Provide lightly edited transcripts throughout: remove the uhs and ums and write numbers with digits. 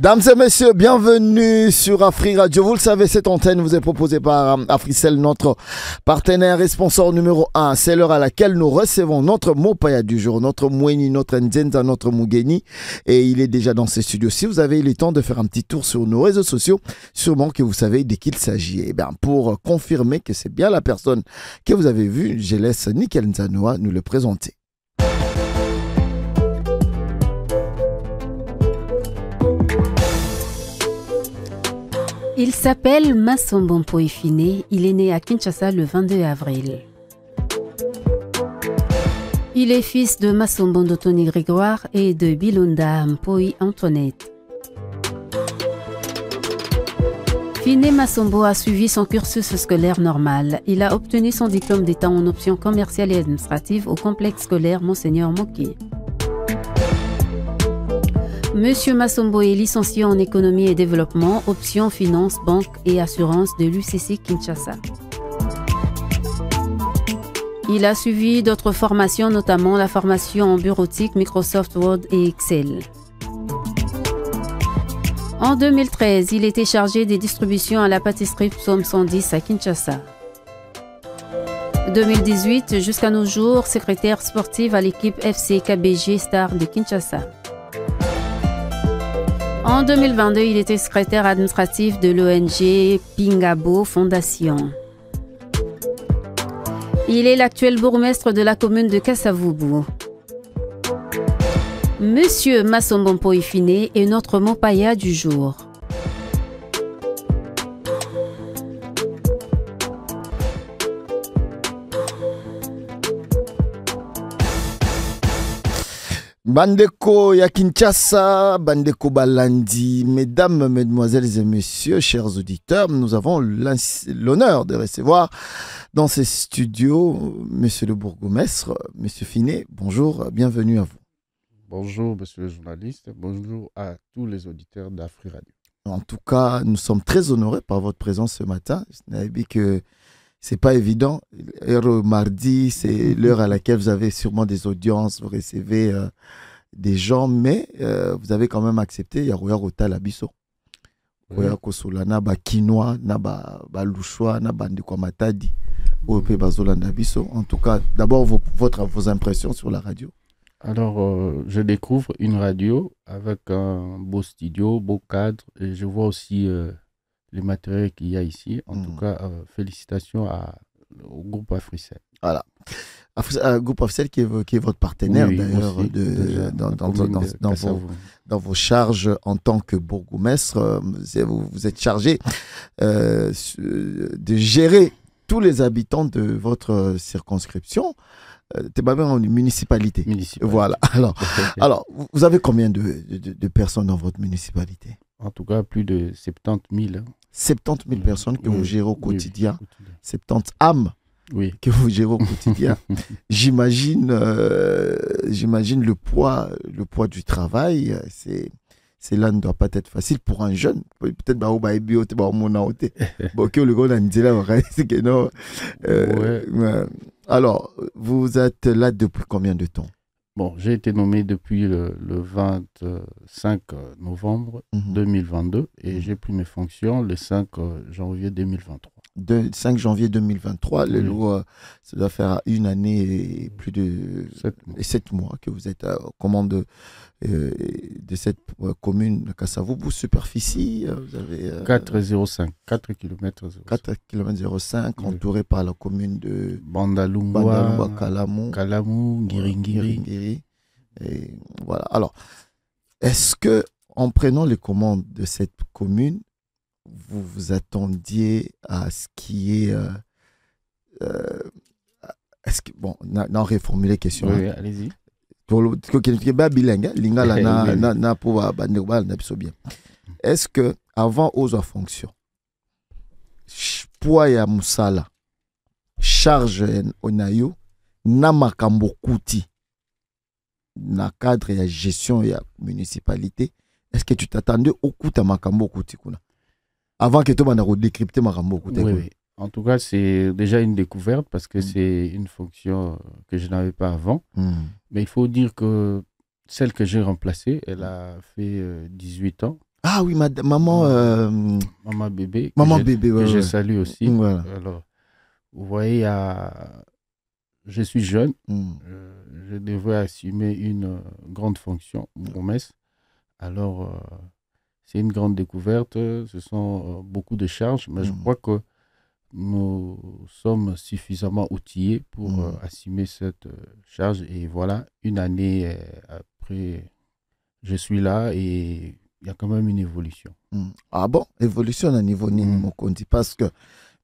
Dames et messieurs, bienvenue sur Afri Radio. Vous le savez, cette antenne vous est proposée par Africell, notre partenaire et sponsor numéro 1. C'est l'heure à laquelle nous recevons notre Mopaya du jour, notre Mweni, notre Nzenza, notre Mugeni. Et il est déjà dans ces studios. Si vous avez eu le temps de faire un petit tour sur nos réseaux sociaux, sûrement que vous savez de qui il s'agit. Et bien, pour confirmer que c'est bien la personne que vous avez vue, je laisse Nickel Nzanoa nous le présenter. Il s'appelle Massombo Mpoifine, il est né à Kinshasa le 22 avril. Il est fils de Massombo Ndotoni Grégoire et de Bilonda Mpoi Antoinette. Fine Massombo a suivi son cursus scolaire normal. Il a obtenu son diplôme d'État en option commerciale et administrative au complexe scolaire Monseigneur Moké. Monsieur Massombo est licencié en économie et développement, option finance, banque et assurance de l'UCC Kinshasa. Il a suivi d'autres formations, notamment la formation en bureautique, Microsoft Word et Excel. En 2013, il était chargé des distributions à la pâtisserie Psaume 110 à Kinshasa. 2018, jusqu'à nos jours, secrétaire sportive à l'équipe FC KBG Star de Kinshasa. En 2022, il était secrétaire administratif de l'ONG Pingabo Fondation. Il est l'actuel bourgmestre de la commune de Kasavubu. Monsieur Massombo Mpoifine est notre Mopaya du jour. Bandeko ya Kinshasa, Bandeko Balandi, mesdames, mesdemoiselles et messieurs, chers auditeurs, nous avons l'honneur de recevoir dans ces studios monsieur le bourgmestre, monsieur Fine. Bonjour, bienvenue à vous. Bonjour monsieur le journaliste, bonjour à tous les auditeurs d'Afri Radio. En tout cas, nous sommes très honorés par votre présence ce matin. Je n'avais dit que c'est pas évident. Mardi, c'est l'heure à laquelle vous avez sûrement des audiences, vous recevez des gens, mais vous avez quand même accepté. Yarouya Rota Labiso. Yarouya Kosola, Naba Kinoa, Naba Balouchoa, Naba Ndekwamatadi, Ope Bazolanda Biso. En tout cas, d'abord vos impressions sur la radio. Alors, je découvre une radio avec un beau studio, beau cadre, et je vois aussi les matériels qu'il y a ici. En tout cas, félicitations au groupe Africell. Voilà. Groupe Africell qui est votre partenaire, oui, d'ailleurs, dans vos charges en tant que bourgmestre. Vous êtes chargé de gérer tous les habitants de votre circonscription. T'es pas bien en municipalité. Voilà. Alors, vous avez combien de personnes dans votre municipalité? En tout cas, plus de 70 000. 70 000 personnes que vous gérez au quotidien. 70 âmes que vous gérez au quotidien. J'imagine le poids du travail. Cela ne doit pas être facile pour un jeune. Peut-être alors, vous êtes là depuis combien de temps? Bon, j'ai été nommé depuis le 25 novembre 2022 et j'ai pris mes fonctions le 5 janvier 2023. 5 janvier 2023, le lot, ça doit faire une année et plus de 7 mois que vous êtes aux commandes de cette commune de Kasavubu. Superficie, vous avez 4,05 km. 4 km 05, entouré par la commune de Bandalungwa, Kalamou, Ngiringiri. Et voilà. Alors, est-ce que en prenant les commandes de cette commune, vous vous attendiez à ce qui est est-ce que bon, non, reformuler la question. Oui, allez-y. Est-ce que avant aux fonctions, poids ya musala, charge onayo, na makambo kuti na cadre ya gestion ya municipalité, est-ce que tu t'attendais au coup à makambo kuti kuna? Avant que tu aies décrypté makambo kuti. Oui. En tout cas, c'est déjà une découverte parce que c'est une fonction que je n'avais pas avant. Mais il faut dire que celle que j'ai remplacée, elle a fait 18 ans. Ah oui, maman... Maman bébé. Maman bébé, que je salue aussi. Voilà. Alors, vous voyez, je suis jeune. Je devrais assumer une grande fonction, promesse. Alors, c'est une grande découverte. Ce sont beaucoup de charges, mais je crois que nous sommes suffisamment outillés pour assumer cette charge. Et voilà, une année après, je suis là et il y a quand même une évolution. Ah bon? Évolution à niveau nini mokondi parce que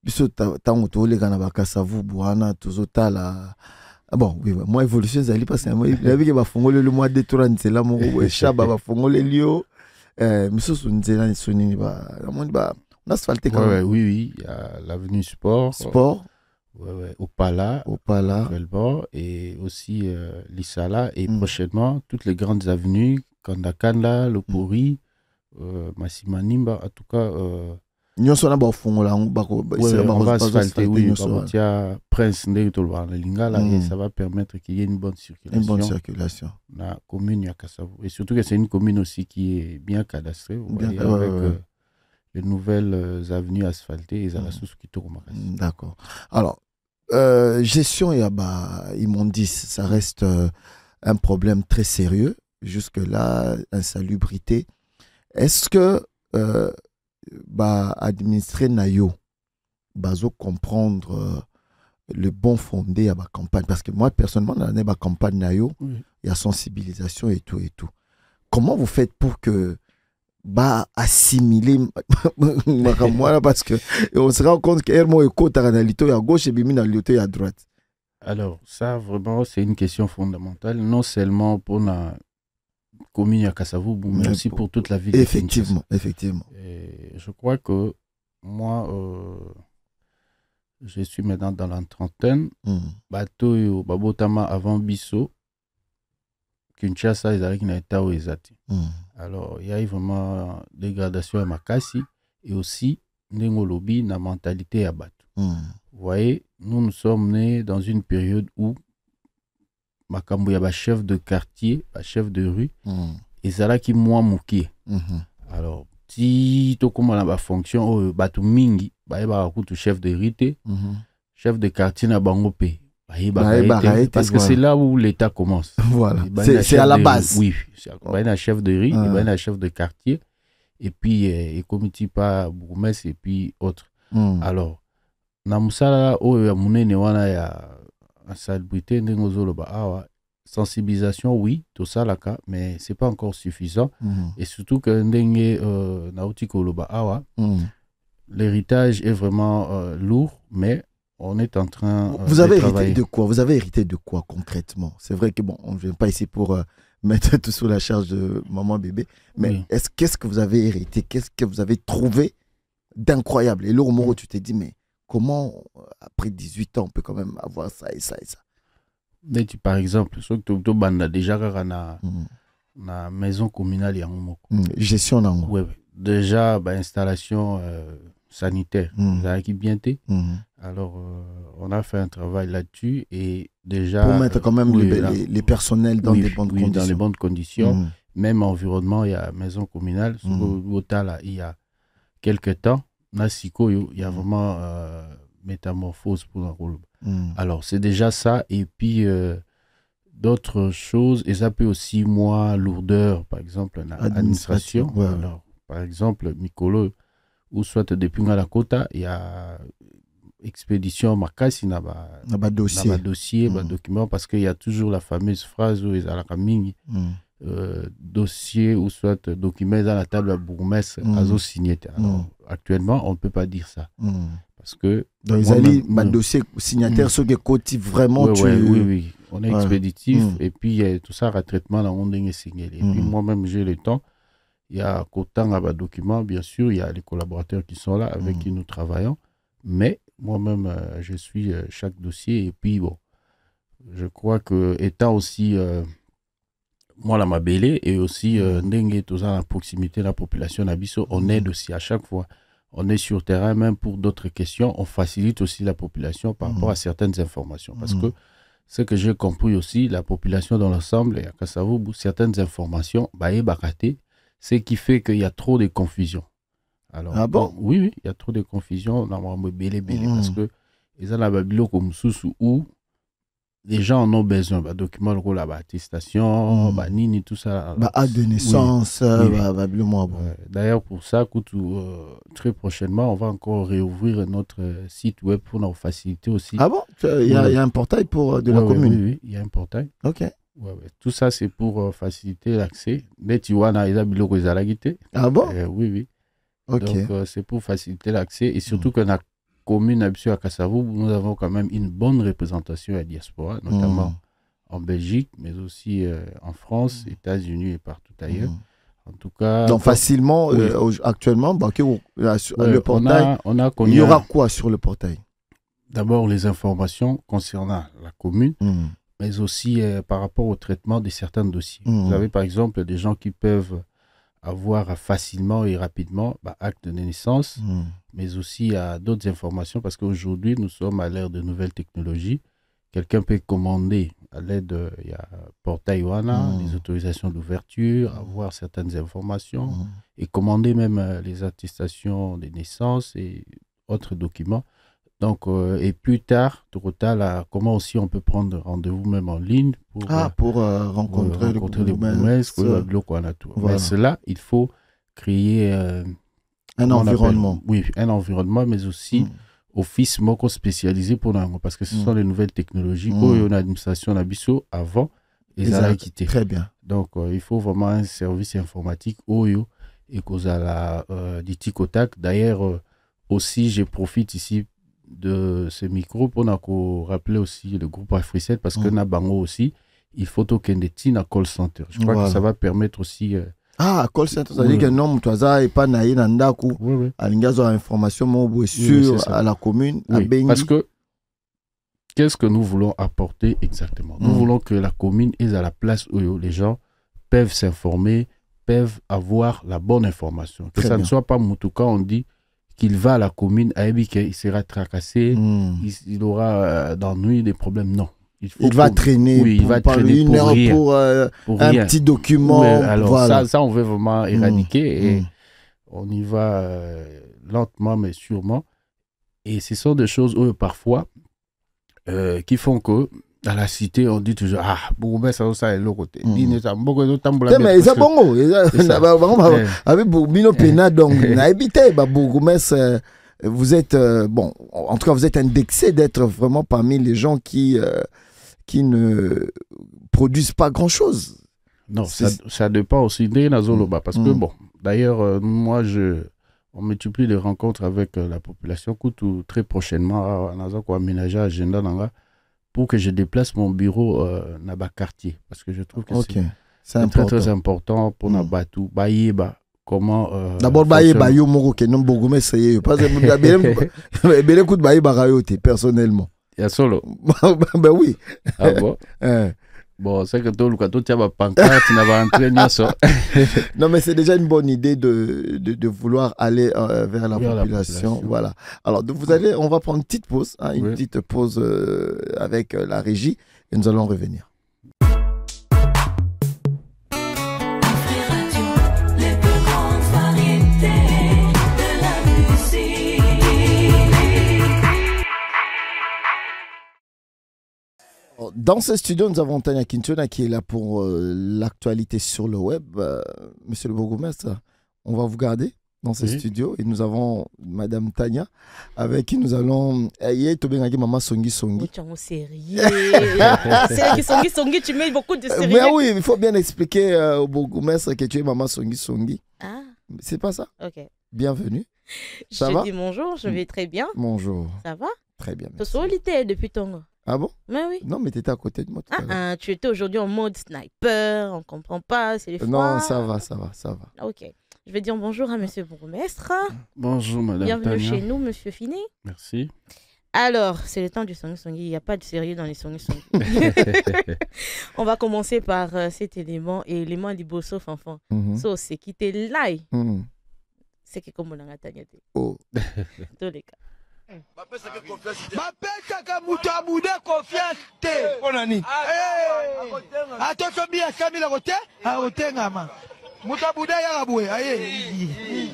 biso tango tolega na bakasavu bwana tozotala. Ah bon, oui, moi évolution zali parce que moi la vie que ba fongole le mois de 30 là mon chaba ba fongole lio miso nzela ni sonini ba moni ba on asphalté quand même. Oui, il y a l'avenue Sport. Opala, et aussi l'Issala et prochainement toutes les grandes avenues, Kandakanda, Lopori, Massimanimba, en tout cas. On va asphalter, oui, il y a Prince Lingala et ça va permettre qu'il y ait une bonne circulation. Une bonne circulation. La commune Yakasavu. Et surtout que c'est une commune aussi qui est bien cadastrée, avec les nouvelles avenues asphaltées et la source qui tourne. D'accord. Alors, gestion et immondice, ça reste un problème très sérieux. Jusque-là, insalubrité. Est-ce que administrer Nayo, bazo comprendre le bon fondé à ma campagne? Parce que moi, personnellement, dans la campagne Nayo, il y a sensibilisation et tout et tout. Comment vous faites pour que assimiler parce que on se rend compte que Hermo est côté à gauche et Bimina à droite? Alors, ça, vraiment, c'est une question fondamentale, non seulement pour la commune à Kasavu, mais aussi pour toute la ville. Effectivement. Et je crois que moi, je suis maintenant dans la trentaine. Bateau, Babotama avant Bisso, Kinshasa, ils arrivent à Etao et Zati. Alors, il y a vraiment dégradation à Makassi et aussi Nengolobi, la mentalité à Batou. Vous voyez, nous sommes nés dans une période où Makambo, il y a un chef de quartier, un chef de rue, et ça là qui moi mouki. Alors, si tu commences la fonction, Batou Mingi, chef de rue, chef de quartier na Bangopé. Parce que c'est là où l'État commence. Voilà. C'est à la base. Oui, c'est un chef de rue, il y a un chef de quartier, et puis il comité pas bourgmestre et puis autres. Alors, Namusala, il y a sensibilisation, oui, tout ça là, mais c'est pas encore suffisant. Et surtout que l'héritage est vraiment lourd, mais on est en train vous avez hérité de quoi? Vous avez hérité de quoi concrètement? C'est vrai que bon, on ne vient pas ici pour mettre tout sous la charge de maman bébé, mais qu'est-ce que vous avez hérité? Qu'est-ce que vous avez trouvé d'incroyable? Et là, au moment où tu t'es dit, mais comment, après 18 ans, on peut quand même avoir ça et ça et ça? Mais par exemple, ce que tu as déjà na maison communale, il y a un gestion d'un mot. Déjà, installation sanitaire, qui bien été. Alors, on a fait un travail là-dessus et déjà... Pour mettre quand même les personnels dans des bonnes conditions. Dans les bonnes conditions. Même environnement, il y a maison communale. Il y a quelques temps, il y a vraiment métamorphose pour un rôle. Alors, c'est déjà ça. Et puis, d'autres choses. Et ça peut aussi, lourdeur, par exemple, l'administration. Alors, par exemple, Mikolo, ou soit depuis la Kota, il y a expédition Makassi, il y a dossier, document, parce qu'il y a toujours la fameuse phrase où il y a la dossier ou soit document dans la table à bourgmestre à signé. Alors, actuellement, on ne peut pas dire ça. Parce que... Donc, dossier signataire, ceux qui cotent vraiment... Oui. On est expéditif et puis tout ça, retraitement, là, on est signé. Et puis moi-même, j'ai le temps. Il y a autant de documents, bien sûr, il y a les collaborateurs qui sont là, avec qui nous travaillons. Mais moi-même, je suis chaque dossier. Et puis, bon, je crois que étant aussi... moi, la Mabélé et aussi Ndenge, tout ça, à proximité de la population d'Abisso, on aide aussi à chaque fois. On est sur terrain, même pour d'autres questions. On facilite aussi la population par rapport à certaines informations. Parce que ce que j'ai compris aussi, la population dans l'ensemble, et à Kassavou, certaines informations, Ce qui fait qu'il y a trop de confusion. Alors, ah bon? Oui, oui, il y a trop de confusion dans le bélé parce que ils ont la babilo comme sous où les gens en ont besoin. Bah, documents le rôle là, attestation, bah, nini, tout ça. Bah, acte de naissance, babilo bon. D'ailleurs, pour ça, très prochainement, on va encore réouvrir notre site web pour nous faciliter aussi. Ah bon? Il y a un portail pour de la commune? Oui, oui, il y a un portail. Ok. Ouais. Tout ça, c'est pour faciliter l'accès. Mais tu vois, ah bon? Oui, oui. Okay. Donc, c'est pour faciliter l'accès. Et surtout que la commune à Kassavou, nous avons quand même une bonne représentation à la diaspora, notamment en Belgique, mais aussi en France, États-Unis et partout ailleurs. En tout cas. Donc, facilement, actuellement, le portail, il y aura quoi sur le portail? D'abord, les informations concernant la commune, mais aussi par rapport au traitement de certains dossiers. Vous avez par exemple des gens qui peuvent avoir facilement et rapidement acte de naissance, mais aussi d'autres informations, parce qu'aujourd'hui, nous sommes à l'ère de nouvelles technologies. Quelqu'un peut commander à l'aide, il y a Portail Wana, les autorisations d'ouverture, avoir certaines informations, et commander même les attestations de naissance et autres documents. Donc, et plus tard, comment aussi on peut prendre rendez-vous même en ligne pour rencontrer les bourgmestres, Mais cela, il faut créer un environnement. Oui, un environnement, mais aussi office moko spécialisé pour nous, parce que ce sont les nouvelles technologies où on a l'administration Nabiso avant et ça a quitté. Très bien. Donc, il faut vraiment un service informatique Oyo et cause à la du tic-au-tac. D'ailleurs, aussi, je profite ici de ce micro pour nous rappeler aussi le groupe Africell parce que Nabango aussi, il faut token de Tina Call Center. Je crois que ça va permettre aussi. Call Center, ça veut dire que non, tu as pas naïe nandaku, alingazo information sur à la commune, à Bengi. Parce que qu'est-ce que nous voulons apporter exactement? Nous voulons que la commune est à la place où les gens peuvent s'informer, peuvent avoir la bonne information. Que ça ne soit pas Moutouka, on dit qu'il va à la commune, il sera tracassé, il aura d'ennui, des problèmes. Non. Il va traîner, il va traîner une heure pour un petit document. Alors ça, on veut vraiment éradiquer et on y va lentement mais sûrement. Et ce sont des choses parfois qui font que dans la cité, on dit toujours Bougoumes, ça est l'autre côté. Mais c'est bon, avec Bino Pena, donc, habité, Bougoumes, vous êtes, bon, en tout cas, vous êtes indexé d'être vraiment parmi les gens qui ne produisent pas grand-chose. Non, ça dépend aussi des Nazoloba, parce que, bon, d'ailleurs, moi, on multiplie les rencontres avec la population, très prochainement, on a aménagé l'agenda pour que je déplace mon bureau dans le quartier. Parce que je trouve que c'est très, très important pour Nabatou, Baïeba. Comment. D'abord, Baïeba, yo moko que non Bogoumé, c'est yo. Parce que bien écoute, Baïeba, personnellement. Il y a solo. Ben oui. Ah bon? Bon, c'est que tout tu as pancarte, tu n'as pas entraîné ça. Non, mais c'est déjà une bonne idée de vouloir aller vers la population. Voilà. Alors, on va prendre une petite pause, une petite pause avec la régie et nous allons revenir. Dans ce studio, nous avons Tania Kinchona qui est là pour l'actualité sur le web. Monsieur le bourgmestre, on va vous garder dans ce studio et nous avons Madame Tania avec qui nous allons. Maman Songi Songi. Songi, tu mets beaucoup de sérieux. Mais oui, il faut bien expliquer au bourgmestre que tu es Maman Songi Songi. Ah. C'est pas ça? Ok. Bienvenue. Ça va? Je dis bonjour, je vais très bien. Bonjour. Ça va? Très bien. Tu es depuis ton. Ah bon? Mais oui. Non, mais tu étais à côté de moi tout à l'heure. Tu étais aujourd'hui en mode sniper, on ne comprend pas, c'est les froids. Non, ça va. Ok. Je vais dire bonjour à monsieur bourgmestre. Bonjour madame Bienvenue Tania. Chez nous, monsieur Finé. Merci. Alors, c'est le temps du Songi Songi. Il n'y a pas de sérieux dans les Songi Songi. On va commencer par cet élément, et l'élément liboso fanfan. So, c'est qui t'es là. C'est qui comme on a Tania. Oh. Tous les cas. Bapesaka mutu abude confiance te. Ponani. Attention bien Kamila kote, akotengama. Mutabuda yarabwe aye.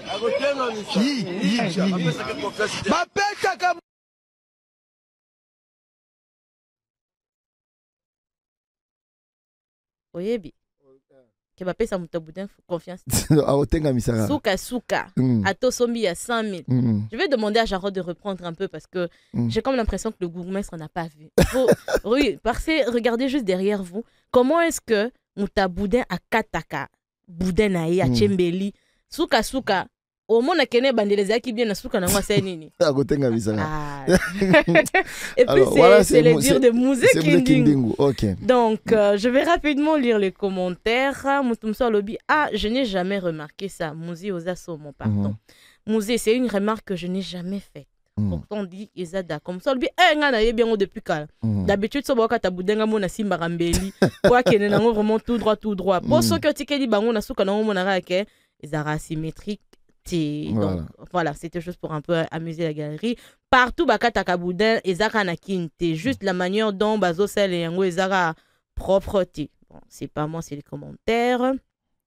Mapeta ka Oyebi. Que bapesa Mutabuda confiance. Souka souka. Ato sombi à 100 000. Je vais demander à Jarod de reprendre un peu parce que j'ai comme l'impression que le gourmestre n'a pas vu. Oui, parce que regardez juste derrière vous. Comment est-ce que Mutabuda a kataka boudin naïe à Tchembeli souka souka au monde a kene bandeleza qui bien na souka na moi c'est nini. Et puis c'est les dires de Mouzé Kindingu. Donc je vais rapidement lire les commentaires. Moutoumso Lobi, je n'ai jamais remarqué ça. Mouzé Ozaso, mon pardon. Mouzé, c'est une remarque que je n'ai jamais faite. Pourtant on dit Izada comme ça Lobi ngana ye bien depuis quand d'habitude so boka ta budenga mona simba rambeli quoi kene nango vraiment tout droit pour ceux qui tikeli bango na souka nango mona ka ke ezara symétrique. Donc voilà, c'était juste pour un peu amuser la galerie. Partout bakata kaboudin ezaka na kinte, juste la manière dont bazo sel et yango ezara propreté. Bon, c'est pas moi, c'est les commentaires.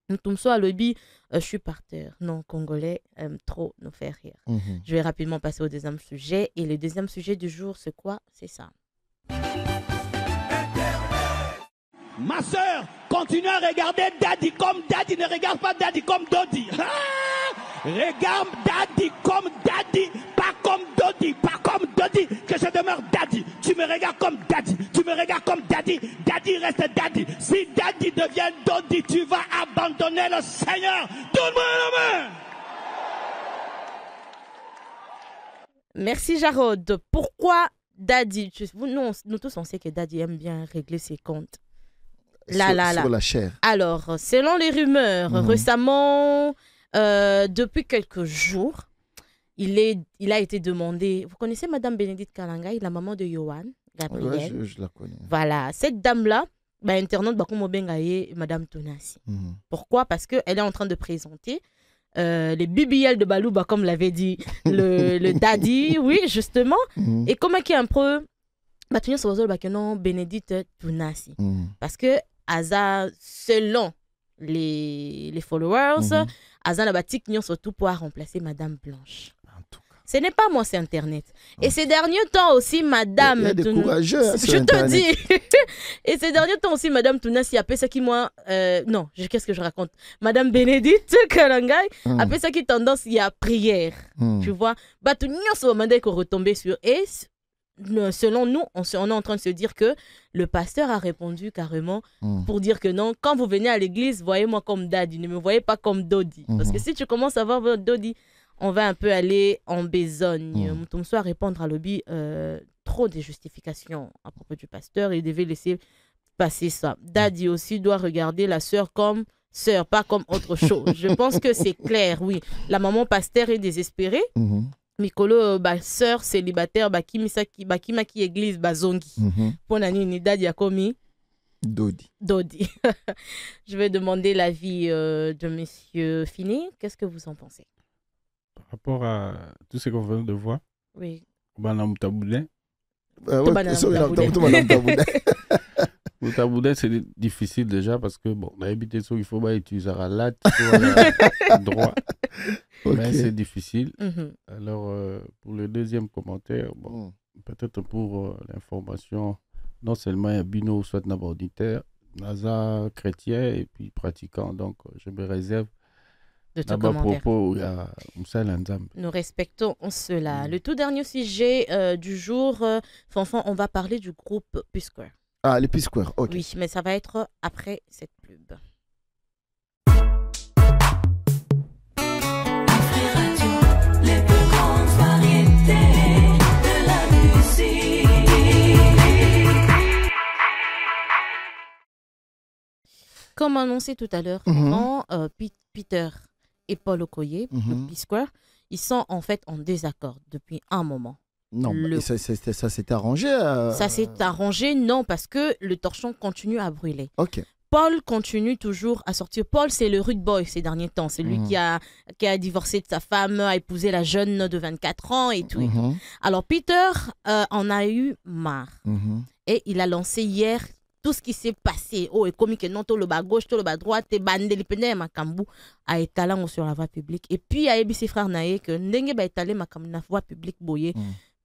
Moutoumso Alobi, je suis par terre. Non, Congolais aiment trop nous faire rire. Je vais rapidement passer au deuxième sujet. Et le deuxième sujet du jour, c'est quoi? C'est ça. Ma soeur, continue à regarder Daddy comme Daddy. Ne regarde pas Daddy comme Dodi. Regarde Daddy comme Daddy, pas comme Dodi, pas comme Dodi, que je demeure Daddy. Tu me regardes comme Daddy, tu me regardes comme Daddy. Daddy reste Daddy. Si Daddy devient Dodi, tu vas abandonner le Seigneur. Donne-moi la main. Merci Jarod. Pourquoi Daddy? Nous tous on sait que Daddy aime bien régler ses comptes. Sur la chair. Alors, selon les rumeurs, récemment, depuis quelques jours, il a été demandé. Vous connaissez Madame Bénédicte Kalangay, la maman de Yohan Gabriel? Ouais, je la connais. Voilà, cette dame-là, internaute Bakumo Bengaye, Madame Tonassi. Pourquoi? Parce qu'elle est en train de présenter les BBL de Balouba, comme l'avait dit le daddy, oui, justement. Et comment qui est un peu. Non, Bénédicte Tonassi. Parce que, selon les followers, Aza n'a batik surtout pour remplacer Madame Blanche. Ce n'est pas moi, c'est Internet. Et ces derniers temps aussi, Madame... Il y a des courageux je te dis. Et ces derniers temps aussi, Madame Tounassi a fait ça qui, moi... non, qu'est-ce que je raconte? Madame Bénédicte Kalangay a fait ça qui tendance, il y a prière. Tu vois? Bah, tout le monde se demandait qu'on retombait sur... Et selon nous, on est en train de se dire que le pasteur a répondu carrément pour dire que non, quand vous venez à l'église, voyez-moi comme Daddy, ne me voyez pas comme Dodi. Parce que si tu commences à voir Dodi, on va un peu aller en besogne. Moutoumso à répondre à Lobby trop de justifications à propos du pasteur. Il devait laisser passer ça. Daddy aussi doit regarder la sœur comme sœur, pas comme autre chose. Je pense que c'est clair, oui. La maman pasteur est désespérée. Mikolo, sœur célibataire, bakima qui église, bazongi. Pour nani Daddy a commis Dodi. Je vais demander l'avis de monsieur Fini. Qu'est-ce que vous en pensez? Par rapport à tout ce qu'on vient de voir, oui. Moutaboudin, c'est difficile déjà parce que, bon, on a habité sur il faut utiliser la latte, droit. Mais c'est difficile. Alors, pour le deuxième commentaire, bon, peut-être pour l'information, non seulement il y a Bino, soit n'aborditaire, Naza chrétien et puis pratiquant. Donc, je me réserve de ton commentaire. Propos, il y a nous respectons cela. Le tout dernier sujet du jour, Fanfan, on va parler du groupe P-Square. Ah, les P-Square, ok. Oui, mais ça va être après cette pub. Comme annoncé tout à l'heure, Peter et Paul Okoye, le P-Square, ils sont en fait en désaccord depuis un moment. Non, ça s'est arrangé Ça s'est arrangé, non, parce que le torchon continue à brûler. Ok. Paul continue toujours à sortir. Paul, c'est le rude boy ces derniers temps. C'est lui qui a divorcé de sa femme, a épousé la jeune de 24 ans et tout. Alors, Peter en a eu marre. Et il a lancé hier tout ce qui s'est passé, oh, et comme que non, tout le bas gauche, tout le bas droite, et bandeli pene makambu, a étalé sur la voie publique. Et puis, il y a ses frères naïe que n'enge ba étalé makambu na voie publique boye.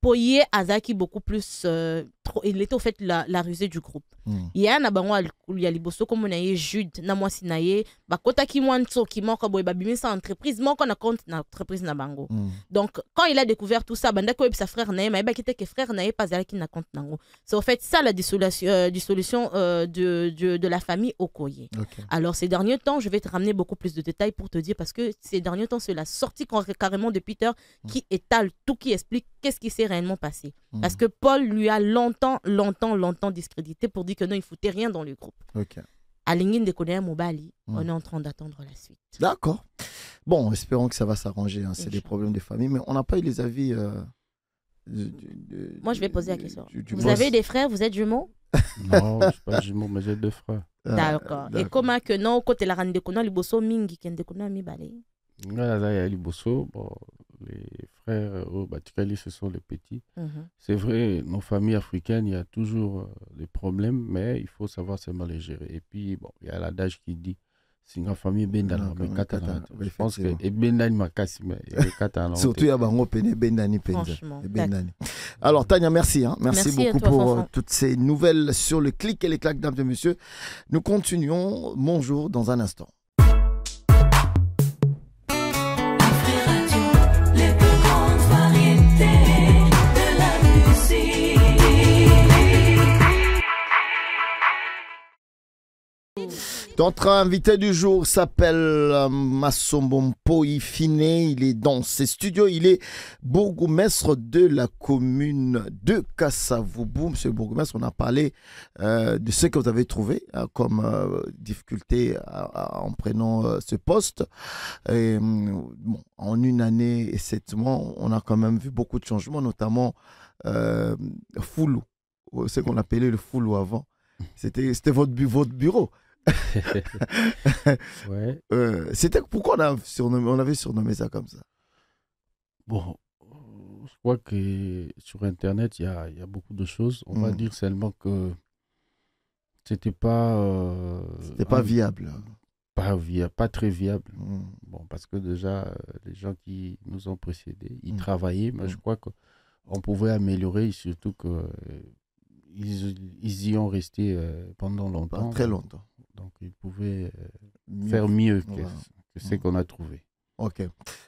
Poye Azaki beaucoup plus il était au fait la rusée du groupe. Il y a un abango il y a liboso comme on a Jude na moi sinaye ba kota ki mwanso ki moko boy ba bimisa entreprise moko na compte na entreprise na bango. Donc quand il a découvert tout ça banda ko sa frère naye ba kité que frère naye pas qui na compte nango. C'est au fait ça la dissolution de la famille Okoye. Alors ces derniers temps, je vais te ramener beaucoup plus de détails pour te dire parce que ces derniers temps c'est la sortie carrément de Peter qui étale tout, qui explique qu'est-ce qui s'est réellement passé. Parce que Paul lui a longtemps discrédité pour dire que non, il ne foutait rien dans le groupe. À Lingine de Kodea Mobali, on est en train d'attendre la suite. D'accord. Bon, espérons que ça va s'arranger. Hein. C'est des problèmes de famille, mais on n'a pas eu les avis. Moi, je vais poser la question. Vous avez des frères, vous êtes jumeaux? Non, je ne suis pas jumeau, mais j'ai 2 frères. D'accord. Et comment que non, côté la rande de Kono, liboso mingi, ken de Kono mi balé? Là, liboso, bon, les frères au Batikali, ce sont les petits. C'est vrai, nos familles africaines, il y a toujours des problèmes, mais il faut savoir seulement les gérer. Et puis, bon, il y a l'adage qui dit, c'est une famille bendana, mais katana. Je pense que et bendani makasi, mais katana. Surtout, il y a bango pene bendani penza. Alors, Tania, merci. Hein. Merci beaucoup toi, pour toutes ces nouvelles sur le clic et les claques, dames et messieurs. Nous continuons Bonjour dans un instant. Notre invité du jour s'appelle Massombo Mpoyi Fine. Il est dans ses studios. Il est bourgmestre de la commune de Kassavubu. Monsieur le bourgmestre, on a parlé de ce que vous avez trouvé comme difficulté en prenant ce poste. Et, bon, en 1 année et 7 mois, on a quand même vu beaucoup de changements, notamment Foulou, ce qu'on appelait le Foulou avant. C'était votre bureau. Ouais. C'était pourquoi on avait surnommé ça comme ça? Bon, je crois que sur Internet, il y a beaucoup de choses. On va dire seulement que c'était pas viable. Pas très viable. Bon, parce que déjà, les gens qui nous ont précédés, ils travaillaient, mais je crois qu'on pouvait améliorer, surtout que ils y ont resté pendant longtemps. Très longtemps. Donc, ils pouvaient faire mieux que ce qu'on a trouvé. Ok.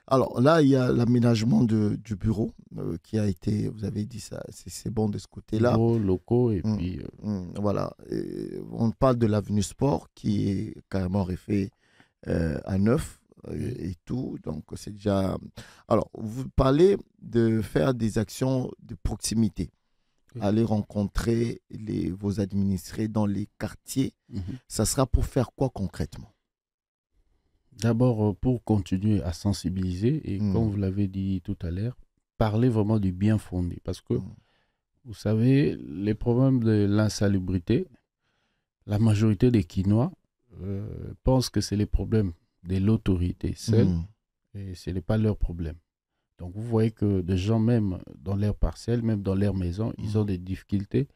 Alors là, il y a l'aménagement du bureau qui a été, vous avez dit ça, c'est bon de ce côté-là. Bureaux, locaux et puis... Voilà. Et on parle de l'avenue Sport qui est carrément refait à neuf et tout. Donc, c'est déjà... Alors, vous parlez de faire des actions de proximité. Aller rencontrer vos administrés dans les quartiers, ça sera pour faire quoi concrètement? D'abord, pour continuer à sensibiliser et comme vous l'avez dit tout à l'heure, parler vraiment du bien fondé. Parce que, vous savez, les problèmes de l'insalubrité, la majorité des Quinois pensent que c'est les problèmes de l'autorité seule et ce n'est pas leur problème. Donc, vous voyez que des gens, même dans leurs parcelles, même dans leur maison, ils ont des difficultés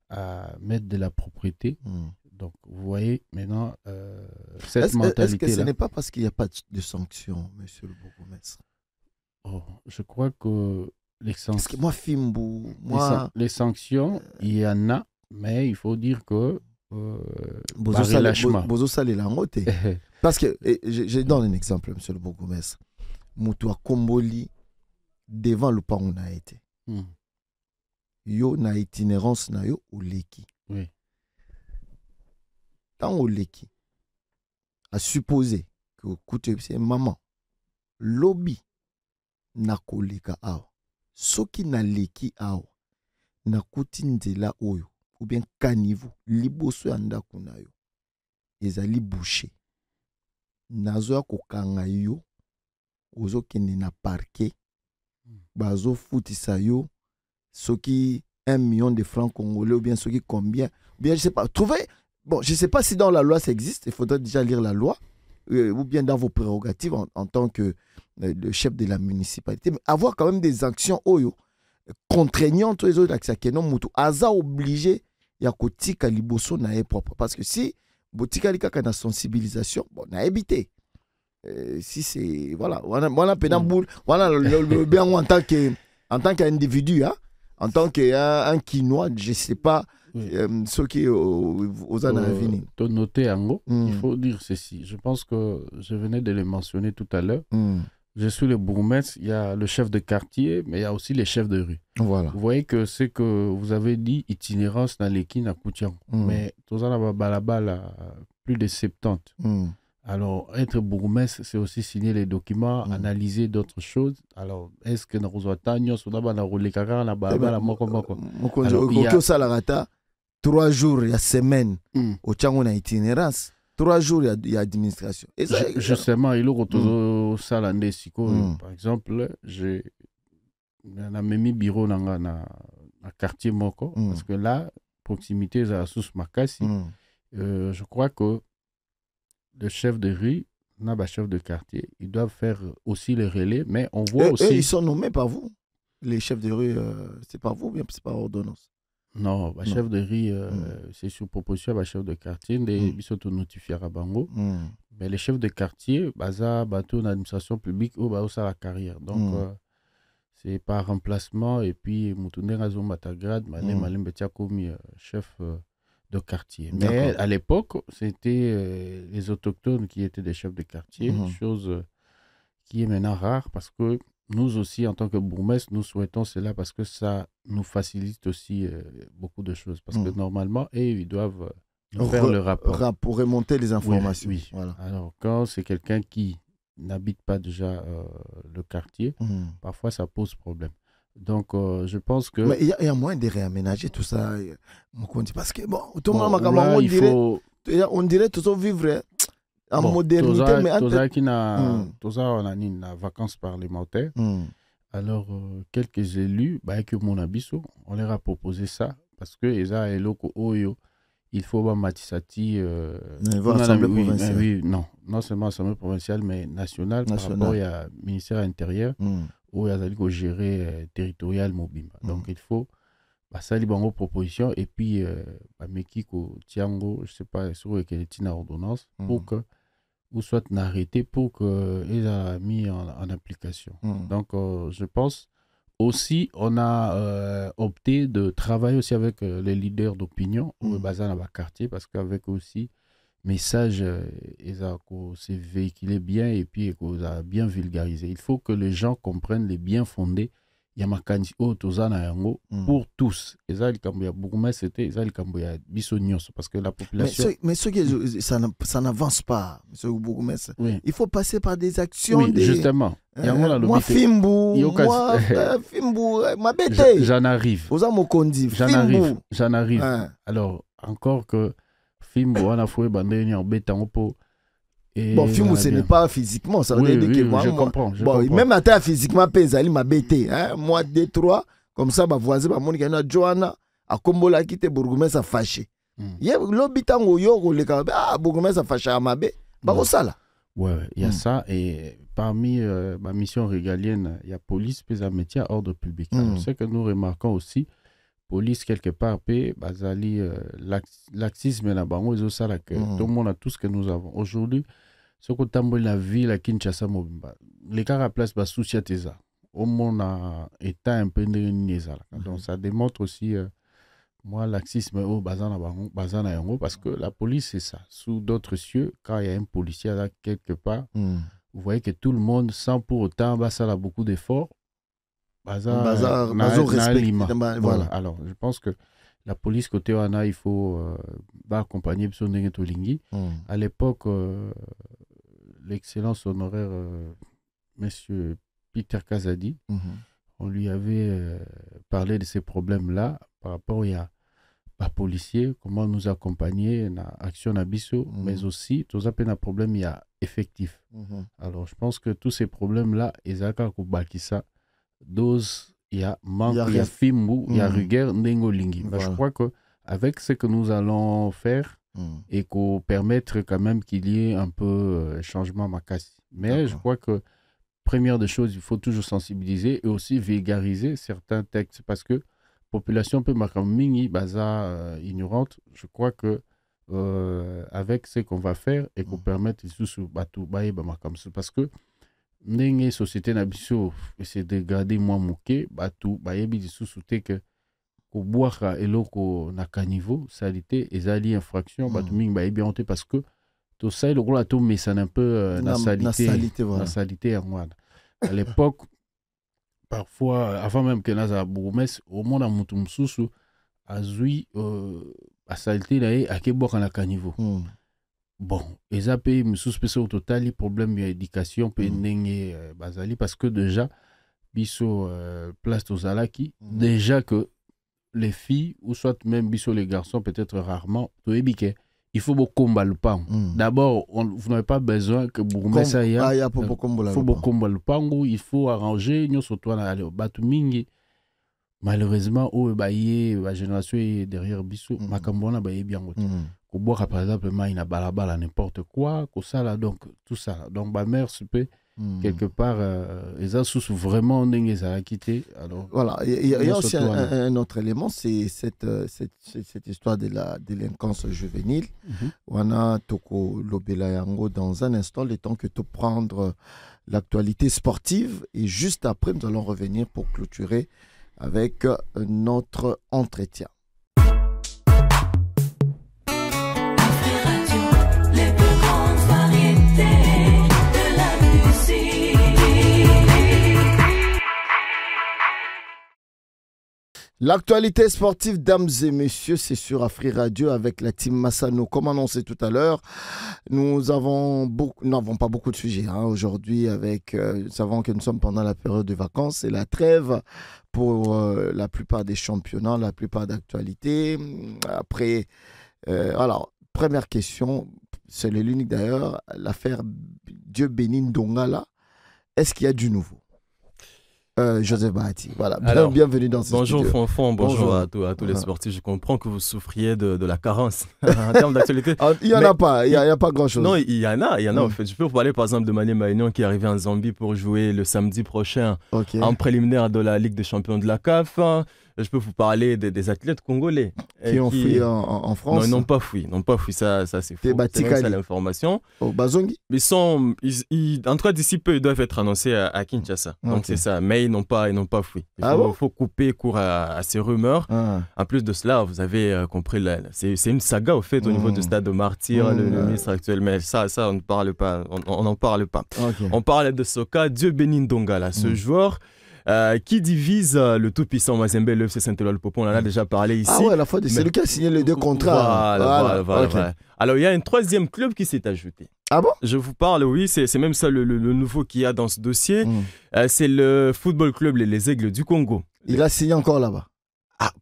à mettre de la propriété. Donc, vous voyez maintenant cette mentalité-là. Est-ce que ce n'est pas parce qu'il n'y a pas de sanctions, monsieur le bourgmestre? Je crois que les sanctions... Parce que moi, Fimbu, les sanctions, il y en a, mais il faut dire que... Parce que, je donne un exemple, monsieur le bourgmestre. Moutoua Komboli, devant le pas où on a été. Yo na itinérance na yo au leki. Oui. Tant au leki, à supposer que écoutez, c'est maman, lobby na koleka awa. Soki na leki awa, na kuti nzela oyo, ou bien caniveau, liboso ya ndako na yo, ezali bouché. Nazo ya kokanga yo, ozo kende na parquet, bazo futisa yo, soki 1 million de francs congolais, ou bien soki combien, ou bien je sais pas. Trouvez, bon, je sais pas si dans la loi ça existe, il faudrait déjà lire la loi, ou bien dans vos prérogatives en tant que le chef de la municipalité, mais avoir quand même des actions oyo contraignantes aux autres accès que non mutu aza obligé il y a kotika liboso na e propre parce que si botika likaka na sensibilisation bon na éviter si c'est voilà pénamboule voilà le bien en tant qu'individu hein, en tant qu'un quinois je sais pas ce qui aux années te noter Ango il faut dire ceci, je pense que je venais de le mentionner tout à l'heure. Je suis le bourgmestre, il y a le chef de quartier, mais il y a aussi les chefs de rue. Voilà. Vous voyez que c'est que vous avez dit itinérance dans l'équipe à Koutian. Mais tout ça, là, plus de 70. Alors, être bourgmestre, c'est aussi signer les documents, analyser d'autres choses. Alors, est-ce que nous avons 3 jours, il y a semaine, au Tchango na itinérance. 3 jours, il y a administration. Et ça, justement, il y a salandé siko. Par exemple, j'ai un bureau dans le quartier Moko, parce que là, proximité à Sous Makassi, je crois que le chef de rue, le chef de quartier, ils doivent faire aussi le relais, mais on voit aussi... ils sont nommés par vous. Les chefs de rue, c'est par vous, bien c'est par ordonnance. Non, le chef de rue, c'est sur proposition du chef de quartier, ils sont notifiés à Bango. Mais les chefs de quartier, baza bateau en administration publique ou ça la carrière. Donc, c'est par remplacement. Et puis, Moutoune Razon Matagrad, Malem Betia comme chef de quartier. Mais à l'époque, c'était les autochtones qui étaient des chefs de quartier, chose qui est maintenant rare parce que nous aussi, en tant que bourgmestre, nous souhaitons cela parce que ça nous facilite aussi beaucoup de choses. Parce que normalement, ils doivent faire le rapport. Pour remonter les informations. Oui. Voilà. Alors, quand c'est quelqu'un qui n'habite pas déjà le quartier, parfois ça pose problème. Donc, je pense que... Mais il y a moyen de réaménager tout ça. Parce que, bon, tout le monde on dirait toujours vivre en modernité, mais on a une vacances parlementaires. Alors, quelques élus, on leur a proposé ça parce que il faut voir Matisati. Assemblée provinciale. Oui, non seulement Assemblée provinciale, mais nationale. Par rapport au ministère intérieur, où il y a gérer territorial Mobimba. Donc, il faut ça les bonnes propositions et puis Mekiko Tiango, je ne sais pas sur quelle est une ordonnance pour que ou soit arrêté pour qu'ils aient mis en application. Donc, je pense aussi, on a opté de travailler aussi avec les leaders d'opinion au bazar dans le quartier parce qu'avec aussi message, c'est véhiculé bien et puis qu'on a bien vulgarisé. Il faut que les gens comprennent les bien fondés. Il y a pour tous. Et ça, parce que la population... Mais ça n'avance pas, M. Bourgmestre. Oui. Il faut passer par des actions. Oui, justement. Moi, Fimbu, ma bête. J'en arrive. J'en arrive. Alors, encore que Fimbu, on a foué bandé en bête en pot. Bon, Fimbu, ce n'est pas physiquement, ça veut dire que moi, je comprends. Même à ta physiquement, Penzali m'a bêté. Moi, 2-3, comme ça, ma voisine, ma monique, Johanna, à Kombola, qui était Bourgmestre, a fâché. Il y a l'habitant au Yoro, le cas, Bourgmestre a fâché à ma bête. Ça là. Ouais, il y a ça. Et parmi ma mission régalienne, il y a police, puis un métier à ordre public. Ce que nous remarquons aussi, police quelque part, bazali laxisme là-bas, tout le monde a tout ce que nous avons. Aujourd'hui, ce que tu la ville à Kinshasa, les cas à place, souci à tes au monde a été un peu de donc ça démontre aussi, moi, laxisme au bazan parce que la police, c'est ça. Sous d'autres cieux, quand il y a un policier là quelque part, vous voyez que tout le monde, sans pour autant, ça a beaucoup d'efforts. Voilà. Alors, je pense que la police côté Wana, il faut accompagner Psonenge Tolingi. À l'époque, l'excellence honoraire monsieur Peter Kazadi, on lui avait parlé de ces problèmes-là par rapport à policiers, comment nous accompagner dans l'action Abisso, mais aussi, tout ça, un problème, il y a effectif. Alors, je pense que tous ces problèmes-là, ils ont ça. Dose, il y a manque, il y a Fimbu, il y a rigueur, Nengolingi. Je crois qu'avec ce que nous allons faire et qu'on permettre quand même qu'il y ait un peu changement Makassi. Mais je crois que première des choses, il faut toujours sensibiliser et aussi vulgariser certains textes parce que population peut mingi baza ignorante. Je crois que avec ce qu'on va faire et qu'on permette sous batou baye comme ça parce que n'engé société na biso c'est dégrader moi moqué batou baye bi sous que ko boire eloko na caniveau salité ezali infraction batou mingi baye bien honte parce que tout ça le gros atom mais ça un peu na salité à l'époque. Parfois, avant même que Naza Bourmès, au monde à Moutoumsoussou, a zoui à saleté là, à Kébok en la caniveau. Bon, et ça paye me suspecte au total les problèmes d'éducation, péningé basali, parce que déjà, biso place aux alaki, déjà que les filles, ou soit même biso les garçons, peut-être rarement, tout est biqué. Il faut beaucoup combattre le pain. D'abord, vous n'avez pas besoin que vous remettez ça. Il faut beaucoup combattre le pain. Il faut arranger. Nous sommes tous là. Malheureusement, la génération est derrière Bissou. Ma cambona est bien haute. Qu'on boit par exemple, il a balabala n'importe quoi. Donc, tout ça. Donc, ma mère se peut. Quelque part, les assous vraiment n'engagent à quitter. Alors, voilà, il y a aussi un autre élément, c'est cette histoire de la délinquance juvénile. On a Toko Lobelayango dans un instant, le temps que tu prendre l'actualité sportive. Et juste après, nous allons revenir pour clôturer avec notre entretien. L'actualité sportive, dames et messieurs, c'est sur Afri Radio avec la team Massano. Comme annoncé tout à l'heure, nous n'avons pas beaucoup de sujets aujourd'hui. Nous savons que nous sommes pendant la période de vacances et la trêve pour la plupart des championnats, la plupart d'actualités. Après, alors, première question, c'est l'unique d'ailleurs, l'affaire Dieu béni Ndongala. Est-ce qu'il y a du nouveau? Joseph Bahati, voilà. Bienvenue dans ce bonjour studio. Fonfon, bonjour à tous les sportifs. Je comprends que vous souffriez de la carence en termes d'actualité. Il n'y en a pas, il n'y a pas grand-chose. Non, il y en a en fait. Je peux vous parler par exemple de Mané Maignan qui est arrivé en Zambie pour jouer le samedi prochain en préliminaire de la Ligue des champions de la CAF. Je peux vous parler des athlètes congolais qui ont fui en France. Non, ils n'ont pas fui. Ça c'est faux. C'est ça l'information. Au Bazongi. En tout cas, d'ici peu, ils doivent être annoncés à Kinshasa. Donc c'est ça. Mais ils n'ont pas fui. Il faut couper court à ces rumeurs. En plus de cela, vous avez compris, c'est une saga au fait au niveau du stade de Martyr, le ministre actuel. Mais ça on ne parle pas. On n'en parle pas. On parle de ce cas, Dieu béni Ndongala, ce joueur. Qui divise le tout-puissant Mazembe, le FC Saint-Éloi-le-Popo, on en a déjà parlé ici. Ah ouais, la fois, c'est lui qui a signé les deux contrats. Voilà. Alors, il y a un troisième club qui s'est ajouté. Ah bon? Je vous parle, oui, c'est même ça le nouveau qu'il y a dans ce dossier. C'est le football club Les Aigles du Congo. Il a signé encore là-bas?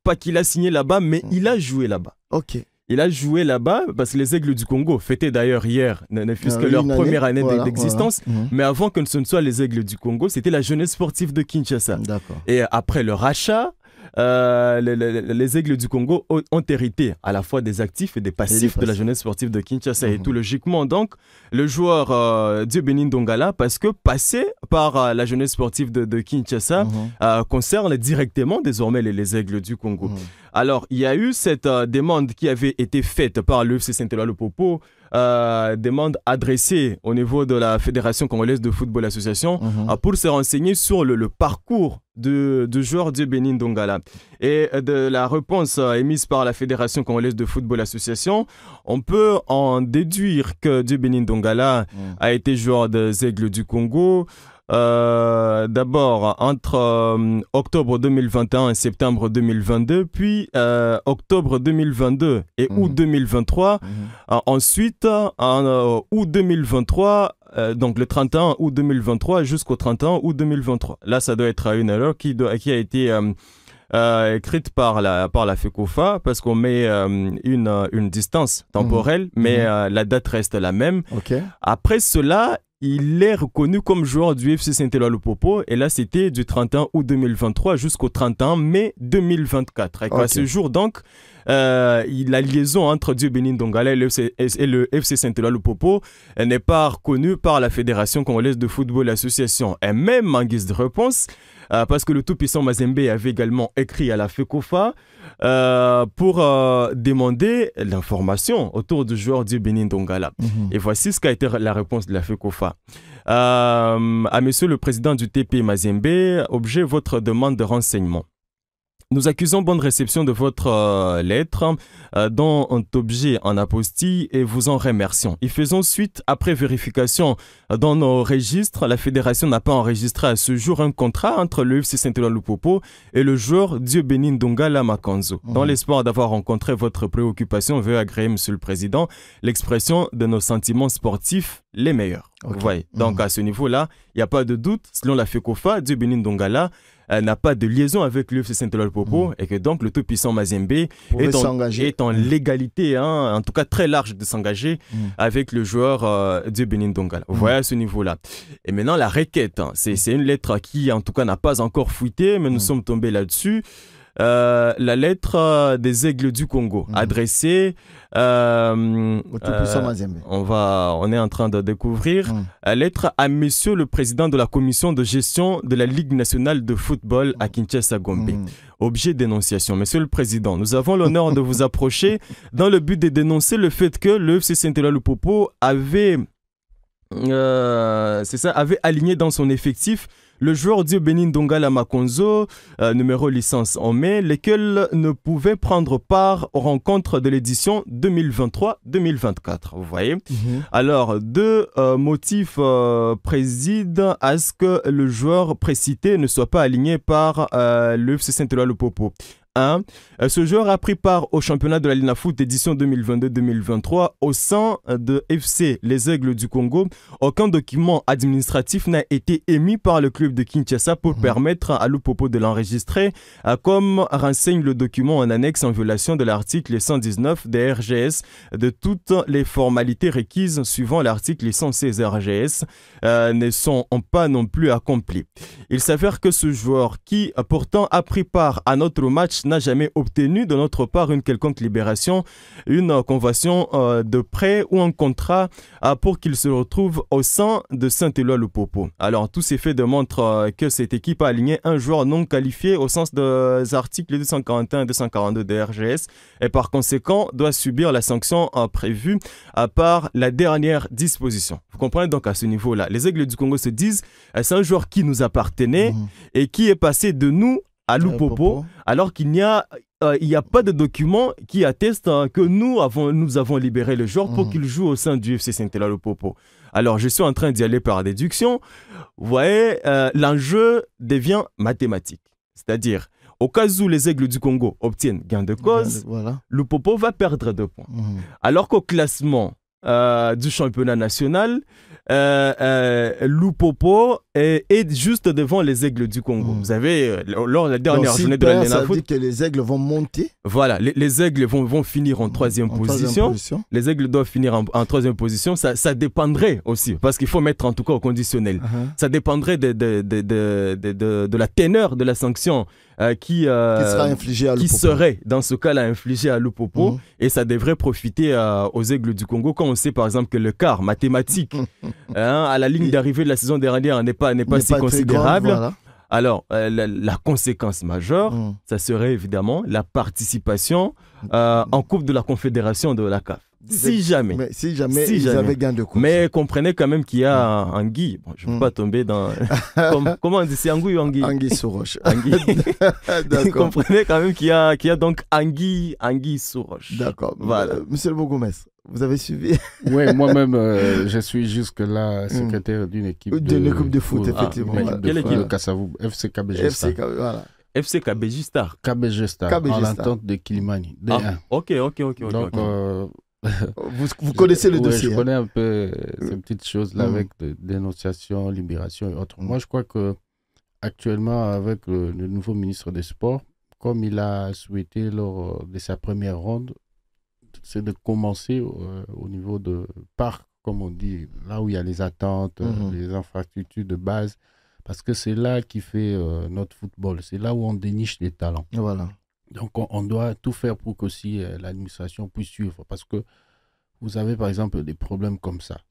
Pas qu'il a signé là-bas, mais il a joué là-bas. Ok. Il a joué là-bas parce que les Aigles du Congo fêtaient d'ailleurs hier, ne fût-ce que leur première année d'existence. Mais avant que ce ne soit les Aigles du Congo, c'était la jeunesse sportive de Kinshasa. Et après le rachat, les Aigles du Congo ont hérité à la fois des actifs et des passifs de la jeunesse sportive de Kinshasa. Et tout logiquement, donc, le joueur Dieu béni Ndongala, parce que passé par la jeunesse sportive de Kinshasa, concerne directement désormais les Aigles du Congo. Alors, il y a eu cette demande qui avait été faite par le FC Saint-Éloi-le-Popo, demande adressée au niveau de la Fédération congolaise de football association pour se renseigner sur le parcours du joueur Dieu béni Ndongala. Et de la réponse émise par la Fédération congolaise de football association, on peut en déduire que Dieu béni Ndongala a été joueur des Aigles du Congo. D'abord entre octobre 2021 et septembre 2022, puis octobre 2022 et août 2023. Ensuite, en août 2023, donc le 31 août 2023 jusqu'au 31 août 2023. Là, ça doit être une erreur qui a été écrite par la FECOFA parce qu'on met une distance temporelle, mais la date reste la même. Après cela, il est reconnu comme joueur du FC Saint-Éloi-le-Popo et là c'était du 31 août 2023 jusqu'au 31 mai 2024. Et à ce jour donc, la liaison entre Dieu Béni Ndongala et le FC Saint-Éloi Lupopo n'est pas reconnue par la Fédération congolaise de football association. Et même en guise de réponse, parce que le tout-puissant Mazembe avait également écrit à la FECOFA pour demander l'information autour du joueur Dieu Béni Ndongala. Et voici ce qu'a été la réponse de la FECOFA. À monsieur le président du TP Mazembe, objet votre demande de renseignement. Nous accusons bonne réception de votre lettre dont un objet en apostille et vous en remercions. Y faisons suite, après vérification dans nos registres, la fédération n'a pas enregistré à ce jour un contrat entre le FC Saint-Éloi Lupopo et le joueur Dieu Béni Ndongala Makanzo. Dans l'espoir d'avoir rencontré votre préoccupation, veuillez agréer, monsieur le président, l'expression de nos sentiments sportifs les meilleurs. Vous voyez. Donc à ce niveau-là, il n'y a pas de doute, selon la FECOFA, Dieu Béni Ndongala n'a pas de liaison avec l'UFC Saint-Éloi Lupopo et que donc le tout-puissant Mazembe est en légalité, en tout cas très large de s'engager avec le joueur Dieu Béni Ndongala. Vous voyez à ce niveau-là. Et maintenant la requête, c'est une lettre qui en tout cas n'a pas encore fuité, mais nous sommes tombés là-dessus. La lettre des Aigles du Congo adressée au tout-puissant Mazembe. On est en train de découvrir la lettre à monsieur le président de la commission de gestion de la Ligue nationale de football à Kinshasa Gombe. Objet d'énonciation. Monsieur le président, nous avons l'honneur de vous approcher dans le but de dénoncer le fait que le FC Saint-Éloi Lupopo avait aligné dans son effectif le joueur Dieu Béni Ndongala Makanzo, numéro licence en mai, lesquels ne pouvaient prendre part aux rencontres de l'édition 2023-2024. Vous voyez. Alors, deux motifs président à ce que le joueur précité ne soit pas aligné par le FC Saint-Éloi Lupopo. 1. Ce joueur a pris part au championnat de la Lina Foot édition 2022-2023 au sein de FC Les Aigles du Congo. Aucun document administratif n'a été émis par le club de Kinshasa pour permettre à Lupopo de l'enregistrer, comme renseigne le document en annexe en violation de l'article 119 des RGS de toutes les formalités requises suivant l'article 116 RGS ne sont pas non plus accomplies. Il s'avère que ce joueur qui pourtant a pris part à notre match n'a jamais obtenu de notre part une quelconque libération, une convention de prêt ou un contrat pour qu'il se retrouve au sein de Saint-Éloi Lupopo. Alors, tous ces faits démontrent que cette équipe a aligné un joueur non qualifié au sens des articles 241 et 242 de RGS et par conséquent doit subir la sanction prévue par la dernière disposition. Vous comprenez donc à ce niveau-là. Les Aigles du Congo se disent c'est un joueur qui nous appartenait et qui est passé de nous à Lupopo, alors qu'il n'y a pas de document qui atteste que nous avons libéré le joueur pour qu'il joue au sein du FC Saint-Éloi Lupopo. Alors, je suis en train d'y aller par déduction. Vous voyez, l'enjeu devient mathématique. C'est-à-dire, au cas où les Aigles du Congo obtiennent gain de cause, Lupopo va perdre 2 points. Alors qu'au classement du championnat national, Lupopo est juste devant les Aigles du Congo. Vous savez, lors de la dernière journée de la Lina Foot, ça dit que les Aigles vont monter. Voilà, les Aigles vont finir en troisième position. Les Aigles doivent finir en 3e position. Ça dépendrait aussi, parce qu'il faut mettre en tout cas au conditionnel. Ça dépendrait de la teneur de la sanction qui sera infligée à Lupopo. Qui serait dans ce cas-là infligée à Lupopo, et ça devrait profiter aux Aigles du Congo, quand on sait par exemple que le quart mathématique à la ligne d'arrivée de la saison dernière n'est pas si considérable. Grande, voilà. Alors, la conséquence majeure, ça serait évidemment la participation en Coupe de la Confédération de la CAF. Si jamais ils avaient gain de cause. Mais comprenez quand même qu'il y a Anguille. Bon, je ne veux pas tomber dans... comment on dit, c'est Anguille ou Anguille? Anguille sous roche. Comprenez quand même qu'il y a donc Anguille sous roche. D'accord. Voilà. Monsieur le Bourgmestre, vous avez suivi? Oui, moi-même, je suis jusque-là secrétaire d'une équipe de foot, effectivement. Quelle équipe de Kassavou? FC KBG Star. Voilà. FC KBG Star. KBG Star, en l'entente de Kilimani. Ok. Donc, vous connaissez le dossier. Je connais un peu ces petites choses-là avec dénonciation, libération et autres. Moi, je crois que actuellement, avec le nouveau ministre des Sports, comme il a souhaité lors de sa première ronde, c'est de commencer au niveau de parc, comme on dit, là où il y a les attentes, les infrastructures de base, parce que c'est là qui fait notre football. C'est là où on déniche les talents. Voilà. Donc, on doit tout faire pour qu'aussi l'administration puisse suivre. Parce que vous avez, par exemple, des problèmes comme ça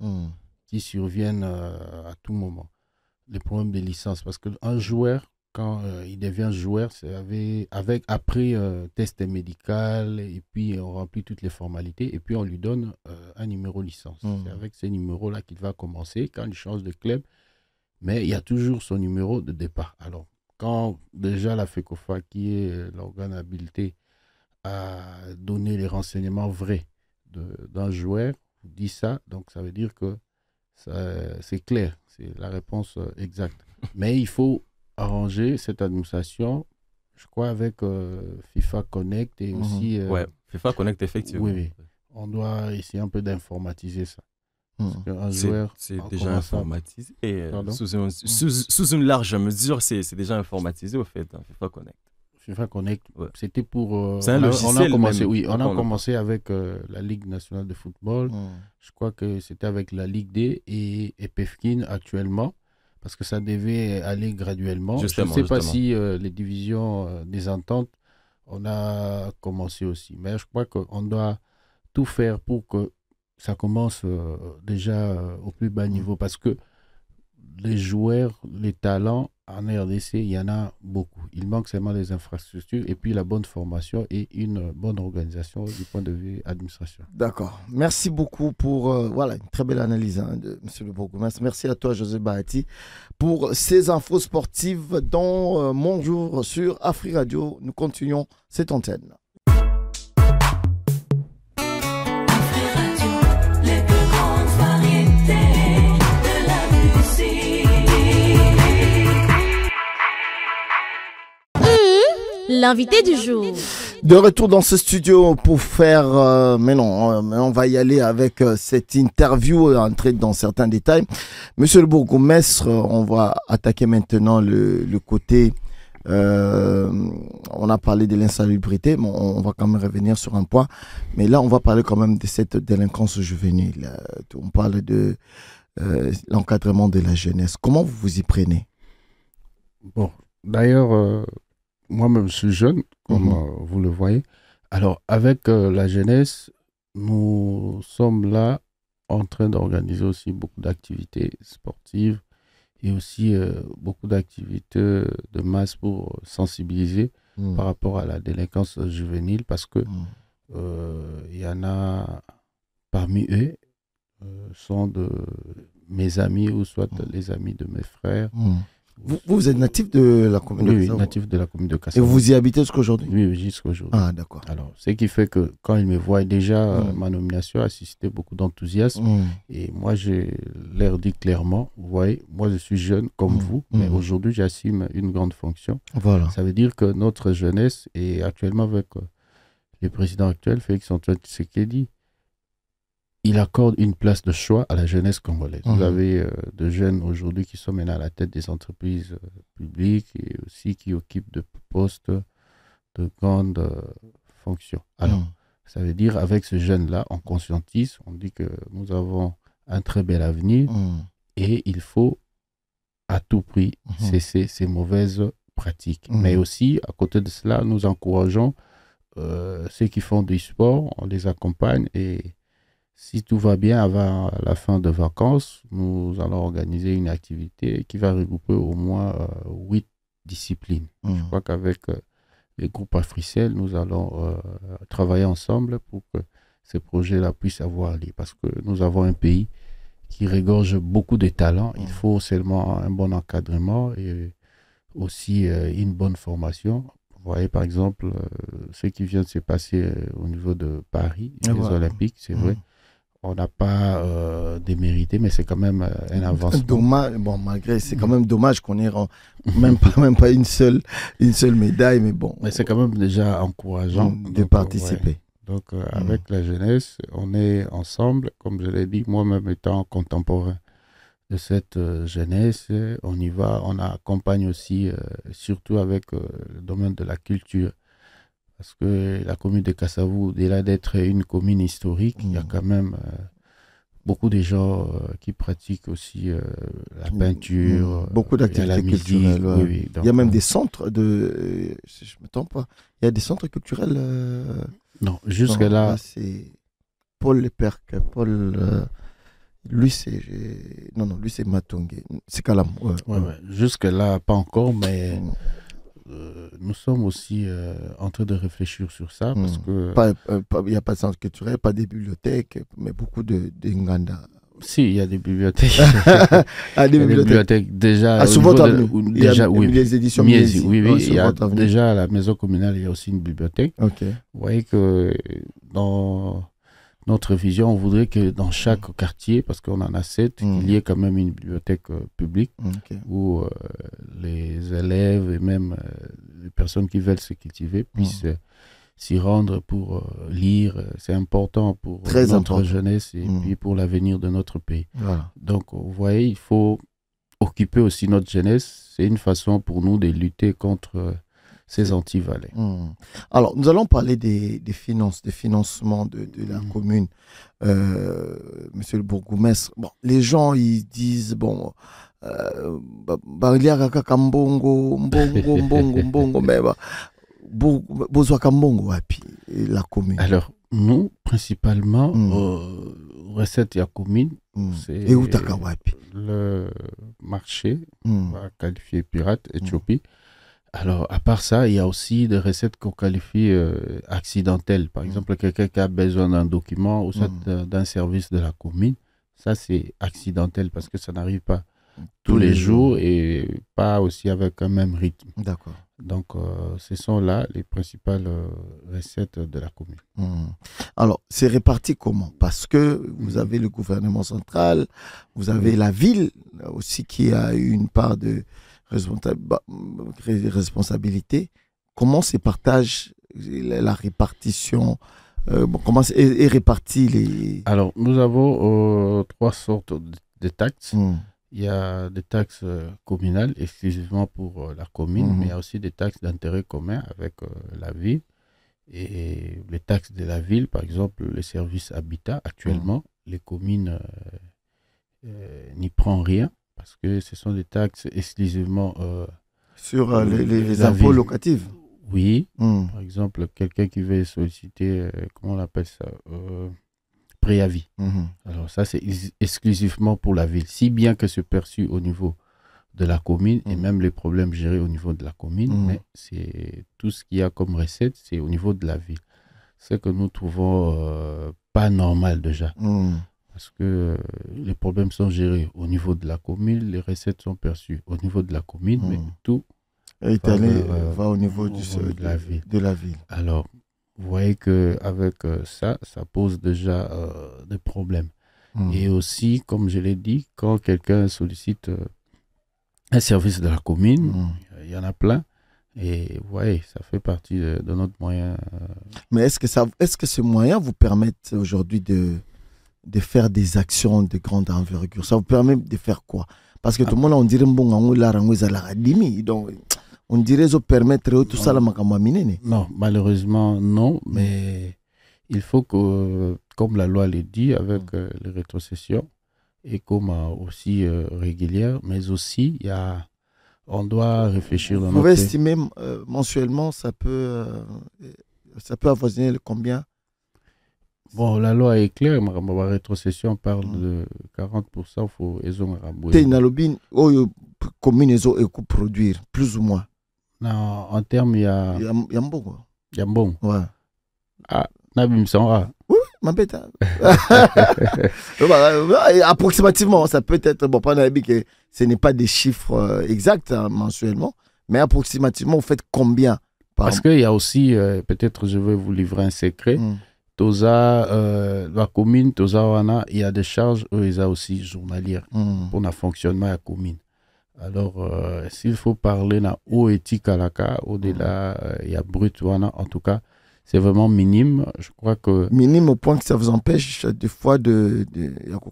qui surviennent à tout moment. Les problèmes de licence. Parce qu'un joueur, quand il devient joueur, c'est après test médical, et puis on remplit toutes les formalités, et puis on lui donne un numéro licence. C'est avec ces numéros-là qu'il va commencer quand il change de club. Mais il y a toujours son numéro de départ. Alors, quand déjà la FECOFA, qui est l'organe habilité à donner les renseignements vrais d'un joueur, dit ça, donc ça veut dire que c'est clair, c'est la réponse exacte. Mais il faut arranger cette administration, je crois, avec FIFA Connect et aussi... ouais, FIFA Connect, effectivement. Oui. On doit essayer un peu d'informatiser ça. C'est déjà informatisé. Et sous une large mesure, c'est déjà informatisé au fait, hein, FIFA Connect. FIFA Connect, c'était pour... c'est un logiciel. On a commencé avec la Ligue nationale de football. Je crois que c'était avec la Ligue D et PEFKIN actuellement, parce que ça devait aller graduellement. Je ne sais pas si les divisions des ententes, on a commencé aussi. Mais je crois qu'on doit tout faire pour que ça commence déjà au plus bas niveau, parce que les joueurs, les talents en RDC, il y en a beaucoup. Il manque seulement les infrastructures et puis la bonne formation et une bonne organisation du point de vue administration. D'accord. Merci beaucoup pour une très belle analyse de M. le bourgmestre. Merci à toi, José Bahati, pour ces infos sportives dans Mon Jour sur Afri Radio. Nous continuons cette antenne. L'invité du jour. De retour dans ce studio pour faire... mais on va y aller avec cette interview, entrer dans certains détails. Monsieur le bourgmestre, on va attaquer maintenant le côté... on a parlé de l'insalubrité, mais on va quand même revenir sur un point. Mais là, on va parler quand même de cette délinquance juvénile. On parle de l'encadrement de la jeunesse. Comment vous vous y prenez? Bon, d'ailleurs... moi-même, je suis jeune, comme vous le voyez. Alors, avec la jeunesse, nous sommes là en train d'organiser aussi beaucoup d'activités sportives et aussi beaucoup d'activités de masse pour sensibiliser par rapport à la délinquance juvénile, parce que y en a parmi eux sont de mes amis ou soit les amis de mes frères. Vous êtes natif de la commune de Kassavou? Oui, natif de la commune de Kassavou. Et vous y habitez jusqu'aujourd'hui? Oui, jusqu'aujourd'hui. Ah, d'accord. Alors, ce qui fait que quand ils me voient déjà, ma nomination a suscité beaucoup d'enthousiasme. Et moi, je leur dis clairement, vous voyez, moi je suis jeune comme vous, mais aujourd'hui j'assume une grande fonction. Voilà. Ça veut dire que notre jeunesse, et actuellement avec le président actuel, Félix Antoine Tshisekedi, il accorde une place de choix à la jeunesse congolaise. Vous avez de jeunes aujourd'hui qui sont maintenant à la tête des entreprises publiques et aussi qui occupent de postes de grandes fonctions. Alors, ça veut dire avec ce jeune-là, on conscientise, on dit que nous avons un très bel avenir et il faut à tout prix cesser ces mauvaises pratiques. Mais aussi, à côté de cela, nous encourageons ceux qui font du sport, on les accompagne et si tout va bien, avant la fin de vacances, nous allons organiser une activité qui va regrouper au moins 8 disciplines. Je crois qu'avec les groupes Africell, nous allons travailler ensemble pour que ces projets-là puissent avoir lieu. Parce que nous avons un pays qui regorge beaucoup de talents. Il faut seulement un bon encadrement et aussi une bonne formation. Vous voyez, par exemple, ce qui vient de se passer au niveau de Paris, les Olympiques, c'est vrai. On n'a pas démérité, mais c'est quand même un avancement. Dommage, bon, malgré, c'est quand même dommage qu'on ait même pas une seule médaille, mais bon. Mais c'est quand même déjà encourageant de participer. Donc, avec la jeunesse, on est ensemble, comme je l'ai dit, moi-même étant contemporain de cette jeunesse, on y va, on accompagne aussi, surtout avec le domaine de la culture. Parce que la commune de Kassavou, au-delà d'être une commune historique, il y a quand même beaucoup de gens qui pratiquent aussi la peinture. Beaucoup d'activités culturelles. Oui, oui, donc, il y a même des centres de... si je ne me trompe pas. Il y a des centres culturels. Non, jusque-là... C'est Paul Leperc. Paul... lui, c'est... Non, lui, c'est Matongé. C'est Kalam. Ouais. Jusque-là, pas encore, mais... nous sommes aussi en train de réfléchir sur ça parce que... Il n'y a pas de centre culturel, pas de bibliothèques, mais beaucoup de Nganda. Si, il y a des bibliothèques. Des bibliothèques déjà. Souvent, oui, les éditions Miesi. Oui, il y a déjà à la maison communale, il y a aussi une bibliothèque. Okay. Vous voyez que dans notre vision, on voudrait que dans chaque quartier, parce qu'on en a 7, il y ait quand même une bibliothèque publique où les élèves et même les personnes qui veulent se cultiver puissent s'y rendre pour lire. C'est important pour notre jeunesse et puis pour l'avenir de notre pays. Voilà. Donc, vous voyez, il faut occuper aussi notre jeunesse. C'est une façon pour nous de lutter contre ces anti-valets. Alors, nous allons parler des finances, des financements de la commune. Monsieur le bourgmestre, bon, les gens, ils disent, bon, la commune. Alors, nous, principalement, recettes et commune, c'est le marché, on va qualifier pirate, Éthiopie. Alors, à part ça, il y a aussi des recettes qu'on qualifie accidentelles. Par exemple, quelqu'un qui a besoin d'un document ou d'un service de la commune, ça c'est accidentel parce que ça n'arrive pas tous les jours et pas aussi avec un même rythme. D'accord. Donc, ce sont là les principales recettes de la commune. Alors, c'est réparti comment? Parce que vous avez le gouvernement central, vous avez la ville aussi qui a une part de responsabilité. Comment se partage la répartition? Comment est réparti les... Alors, nous avons 3 sortes de taxes. Il y a des taxes communales exclusivement pour la commune, mais il y a aussi des taxes d'intérêt commun avec la ville. Et les taxes de la ville, par exemple, les services habitat, actuellement, les communes n'y prennent rien parce que ce sont des taxes exclusivement sur les impôts locatifs. Oui, par exemple, quelqu'un qui veut solliciter, comment on appelle ça, préavis. Alors ça, c'est exclusivement pour la ville, si bien que c'est perçu au niveau de la commune et même les problèmes gérés au niveau de la commune, mais c'est tout ce qu'il y a comme recette, c'est au niveau de la ville. C'est que nous trouvons pas normal déjà. Parce que les problèmes sont gérés au niveau de la commune, les recettes sont perçues au niveau de la commune, mais tout va au niveau de la ville. Alors, vous voyez qu'avec ça pose déjà des problèmes. Et aussi, comme je l'ai dit, quand quelqu'un sollicite un service de la commune, il y en a plein. Et vous voyez, ça fait partie de notre moyen. Mais est-ce que ces moyens vous permettent aujourd'hui de faire des actions de grande envergure? Ça vous permet de faire quoi? Parce que tout le monde, on dirait donc on dirait que ça permettrait tout ça. Non, malheureusement, non. Mais il faut que, comme la loi le dit, avec les rétrocessions, et comme aussi régulière, mais aussi, on doit réfléchir. Vous pouvez estimer mensuellement, ça peut avoisiner le combien? Bon, la loi est claire, ma rétrocession parle de 40%, il faut commune produire, plus ou moins. Non, en termes, il y a Yambon. Yambon. Ouais. Ah, Nabim Sanra. Oui, ma bête. Approximativement, ça peut être, bon, pas que ce n'est pas des chiffres exacts mensuellement, mais approximativement, vous faites combien Parce qu'il y a aussi, peut-être je vais vous livrer un secret. La commune, il y a des charges, il y a aussi journalières pour le fonctionnement de la commune. Alors, s'il faut parler de haut éthique à la cas, au-delà, il y a brut, en tout cas, c'est vraiment minime. Je crois que. Minime au point que ça vous empêche des fois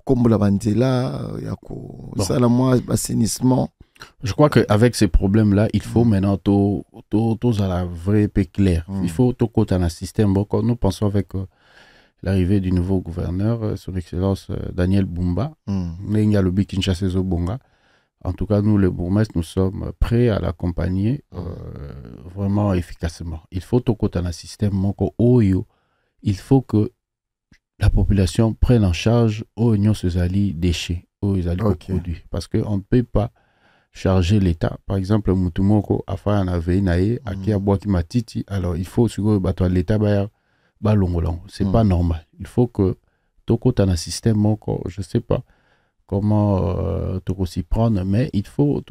comme la bandela, assainissement. Je crois qu'avec ces problèmes-là, il faut maintenant tout à la vraie paix claire. Il faut tout côté dans un système. Nous pensons avec l'arrivée du nouveau gouverneur, son excellence Daniel Bumba. Nenga Kinshasa Zobonga. En tout cas, nous, les bourgmestres, nous sommes prêts à l'accompagner vraiment efficacement. Il faut tout un système moko oyo. Il faut que la population prenne en charge aux unions sezali déchets, aux produits. Parce qu'on ne peut pas charger l'État. Par exemple, Mutumoko, Afa Naveinae, Akia Boaki Matiti, alors il faut que l'État ba longolong. C'est pas normal. Il faut que tout un système moko, je sais pas comment s'y prendre, mais il faut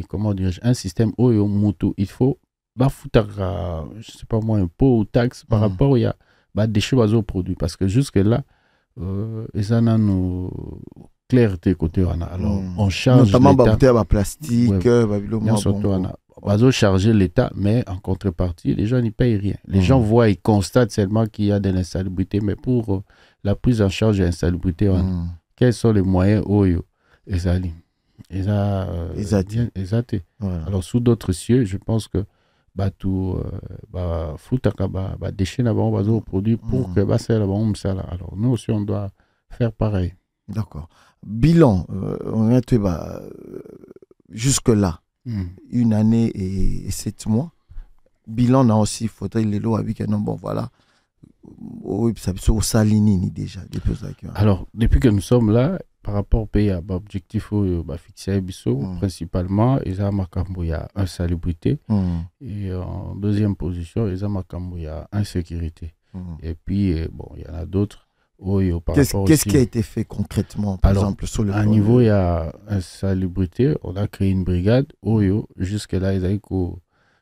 comment dire, un système oyo mutu. Il faut je sais pas moi, impôt ou taxe par rapport au des choses aux produits, parce que jusque là ils en ont clarté côté alors on charge notamment plastique, charger l'État, mais en contrepartie les gens n'y payent rien. Les gens voient, ils constatent seulement qu'il y a de l'insalubrité, mais pour la prise en charge de l'insalubrité, quels sont les moyens oyo ezali alors sous d'autres cieux, je pense que déchets au produit pour que alors nous aussi on doit faire pareil. D'accord. Bilan, on a jusque là 1 année et 7 mois. Bilan là aussi, faudrait les lois avec un bon voilà. Au Salini déjà. Alors depuis que nous sommes là, par rapport au pays, l'objectif fixé principalement, il y a insalubrité. Et en deuxième position, il y a insécurité. Et puis, bon, il y en a d'autres. Qu'est-ce qui a été fait concrètement, par exemple, sur le niveau, il y a insalubrité. On a créé une brigade. Jusque-là, ils avaient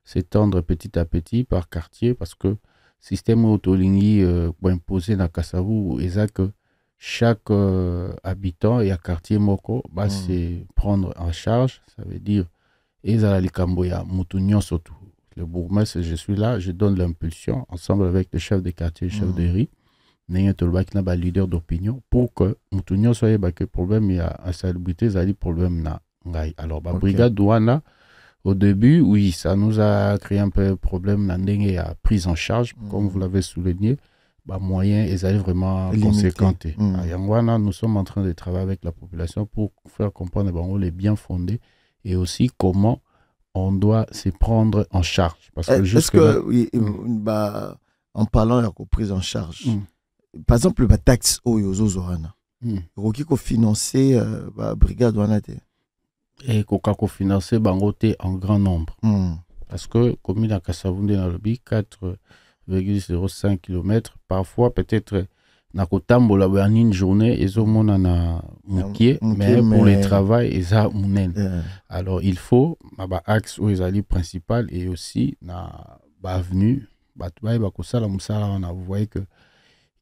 s'étendre petit à petit par quartier, parce que le système autolingui imposé dans Kassavou, ils ont que chaque habitant et à quartier moko c'est prendre en charge, ça veut dire le bourgmestre, je suis là, je donne l'impulsion ensemble avec le chef de quartier, le chef de riz, leader d'opinion, pour que Moutounion soit que problème il y a insalubrité, il problème na ngai. Alors brigade douana au début, oui, ça nous a créé un peu de problème à prise en charge, comme vous l'avez souligné. Moyens, ils allaient vraiment conséquenter. Nous sommes en train de travailler avec la population pour faire comprendre les biens fondés et aussi comment on doit se prendre en charge. Parce que est-ce que, en parlant de la prise en charge, par exemple, la taxe Oyozozorana, il faut financer la brigade douanate. Et qu'il faut financer en grand nombre. Parce que, comme il a Kassavunde dans le BI, 4,05 km, parfois peut-être na kotambola une journée ils ont mon mais pour le travail ils ont alors il faut axe où ils allaient principal et aussi na avenue on a voyé que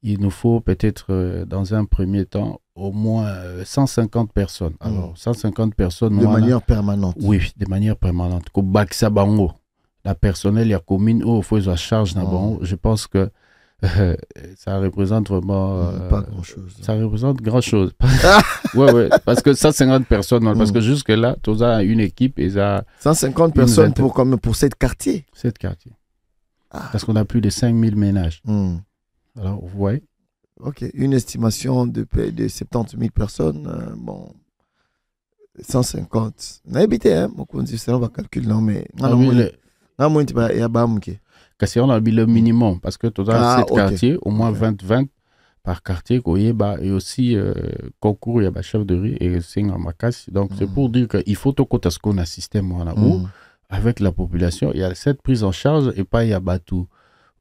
il nous faut peut-être dans un premier temps au moins 150 personnes. Alors 150 personnes de manière permanente. Oui, de manière permanente. Ko baksa bango. La personnel, il y a commune où il faut la charge. Je pense que ça représente vraiment. Pas grand-chose. Ça représente grand-chose. ouais, parce que 150 personnes, parce que jusque-là, tu as une équipe et ça. 150 personnes pour cette quartier. Cette quartier. Parce qu'on a plus de 5000 ménages. Alors, vous voyez. Ok, une estimation de 70 000 personnes. Bon. 150. On a habité, hein, mon condition, on va calculer, non, mais. Parce qu'on a le minimum, parce que tu as 7 quartiers, au moins 20 par quartier, et aussi concours, il y a chef de riz et signe en macasse. Donc, c'est pour dire qu'il faut tout ce qu'on a un système où, avec la population, il y a cette prise en charge et pas il y a tout.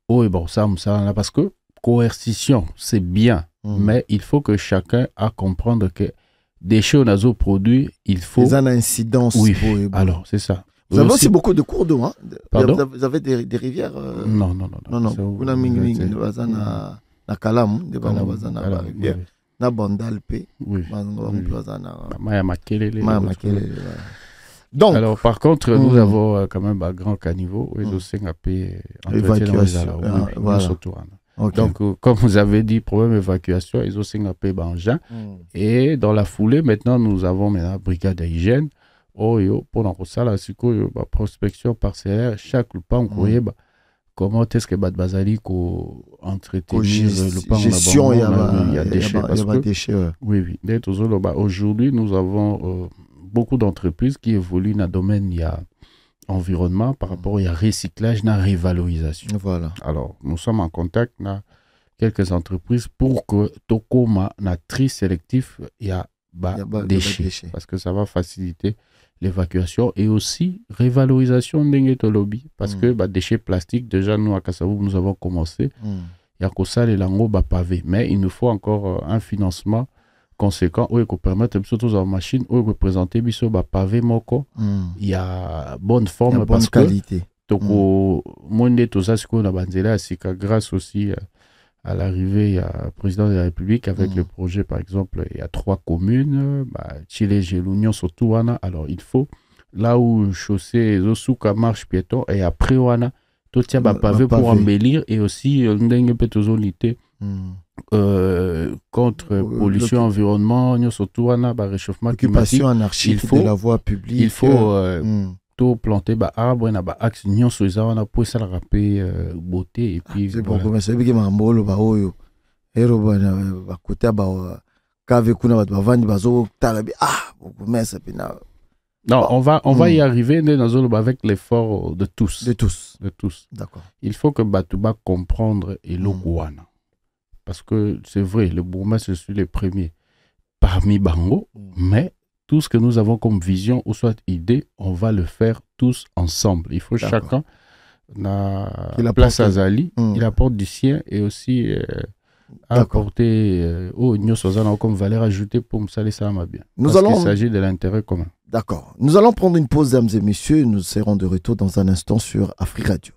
Et bon, ça, parce que coercition, c'est bien, mais il faut que chacun a comprendre que des choses aux produits, il faut. Les incidences. Oui, alors, c'est ça. Vous avez aussi beaucoup de cours d'eau, hein? Pardon? Vous avez des rivières Non. Vous avez na Kalam, na rivière. Na Bandalpe. Oui. Donc, alors, par contre, nous avons quand même un grand caniveau et nous sommes évacuation. Donc, comme vous avez dit, problème d'évacuation, ils ont aussi un peu d'engin. Et dans la foulée, maintenant, nous avons la brigade d'hygiène. Pour la prospection parcellaire, chaque pas on comment est-ce que Bazali ko entretenir le parc gestion, il y a des déchets. Oui. Aujourd'hui, nous avons beaucoup d'entreprises qui évoluent dans le domaine environnement par rapport à recyclage, à révalorisation. Voilà. Alors, nous sommes en contact avec quelques entreprises pour que Tokoma na tri sélectif il y a déchets parce que ça va faciliter l'évacuation et aussi révalorisation de lobby parce que déchets plastiques déjà nous à Kassavou nous avons commencé il y a que ça les langues pavé mais il nous faut encore un financement conséquent où il peut permettre surtout aux machines où il peut présenter biso pavé moko il y a bonne forme bonne qualité toko monde tout ça ce qu'on a banzela c'est grâce aussi à l'arrivée, il y a le président de la République avec le projet, par exemple, il y a 3 communes, Chile, l'Union, surtout, alors il faut, là où chaussée, Zosuka marche piéton, et après, tout tient pavé pour embellir, et aussi, une petite unité contre pollution, environnement, surtout, réchauffement climatique. Anarchique de la voie publique. Il faut planter arbre na axe nyonso eza wana po ça rapper beauté et puis c'est bon comme ça biki mambolo oyo ero ba côté cave kuna ba vandi bazo talabi mais ça pina. Non, on va y arriver dans avec l'effort de tous. D'accord. Il faut que Batouba comprendre et l'Oguana. Parce que c'est vrai, le bourgmestre, je suis le premier parmi Bango, mais tout ce que nous avons comme vision ou soit idée, on va le faire tous ensemble. Il faut chacun la place à Zali, il apporte du sien et aussi apporter comme valeur ajoutée pour me saler ça m'a bien. Parce qu'il s'agit de l'intérêt commun. D'accord. Nous allons prendre une pause, mesdames et messieurs. Nous serons de retour dans un instant sur Afrique Radio.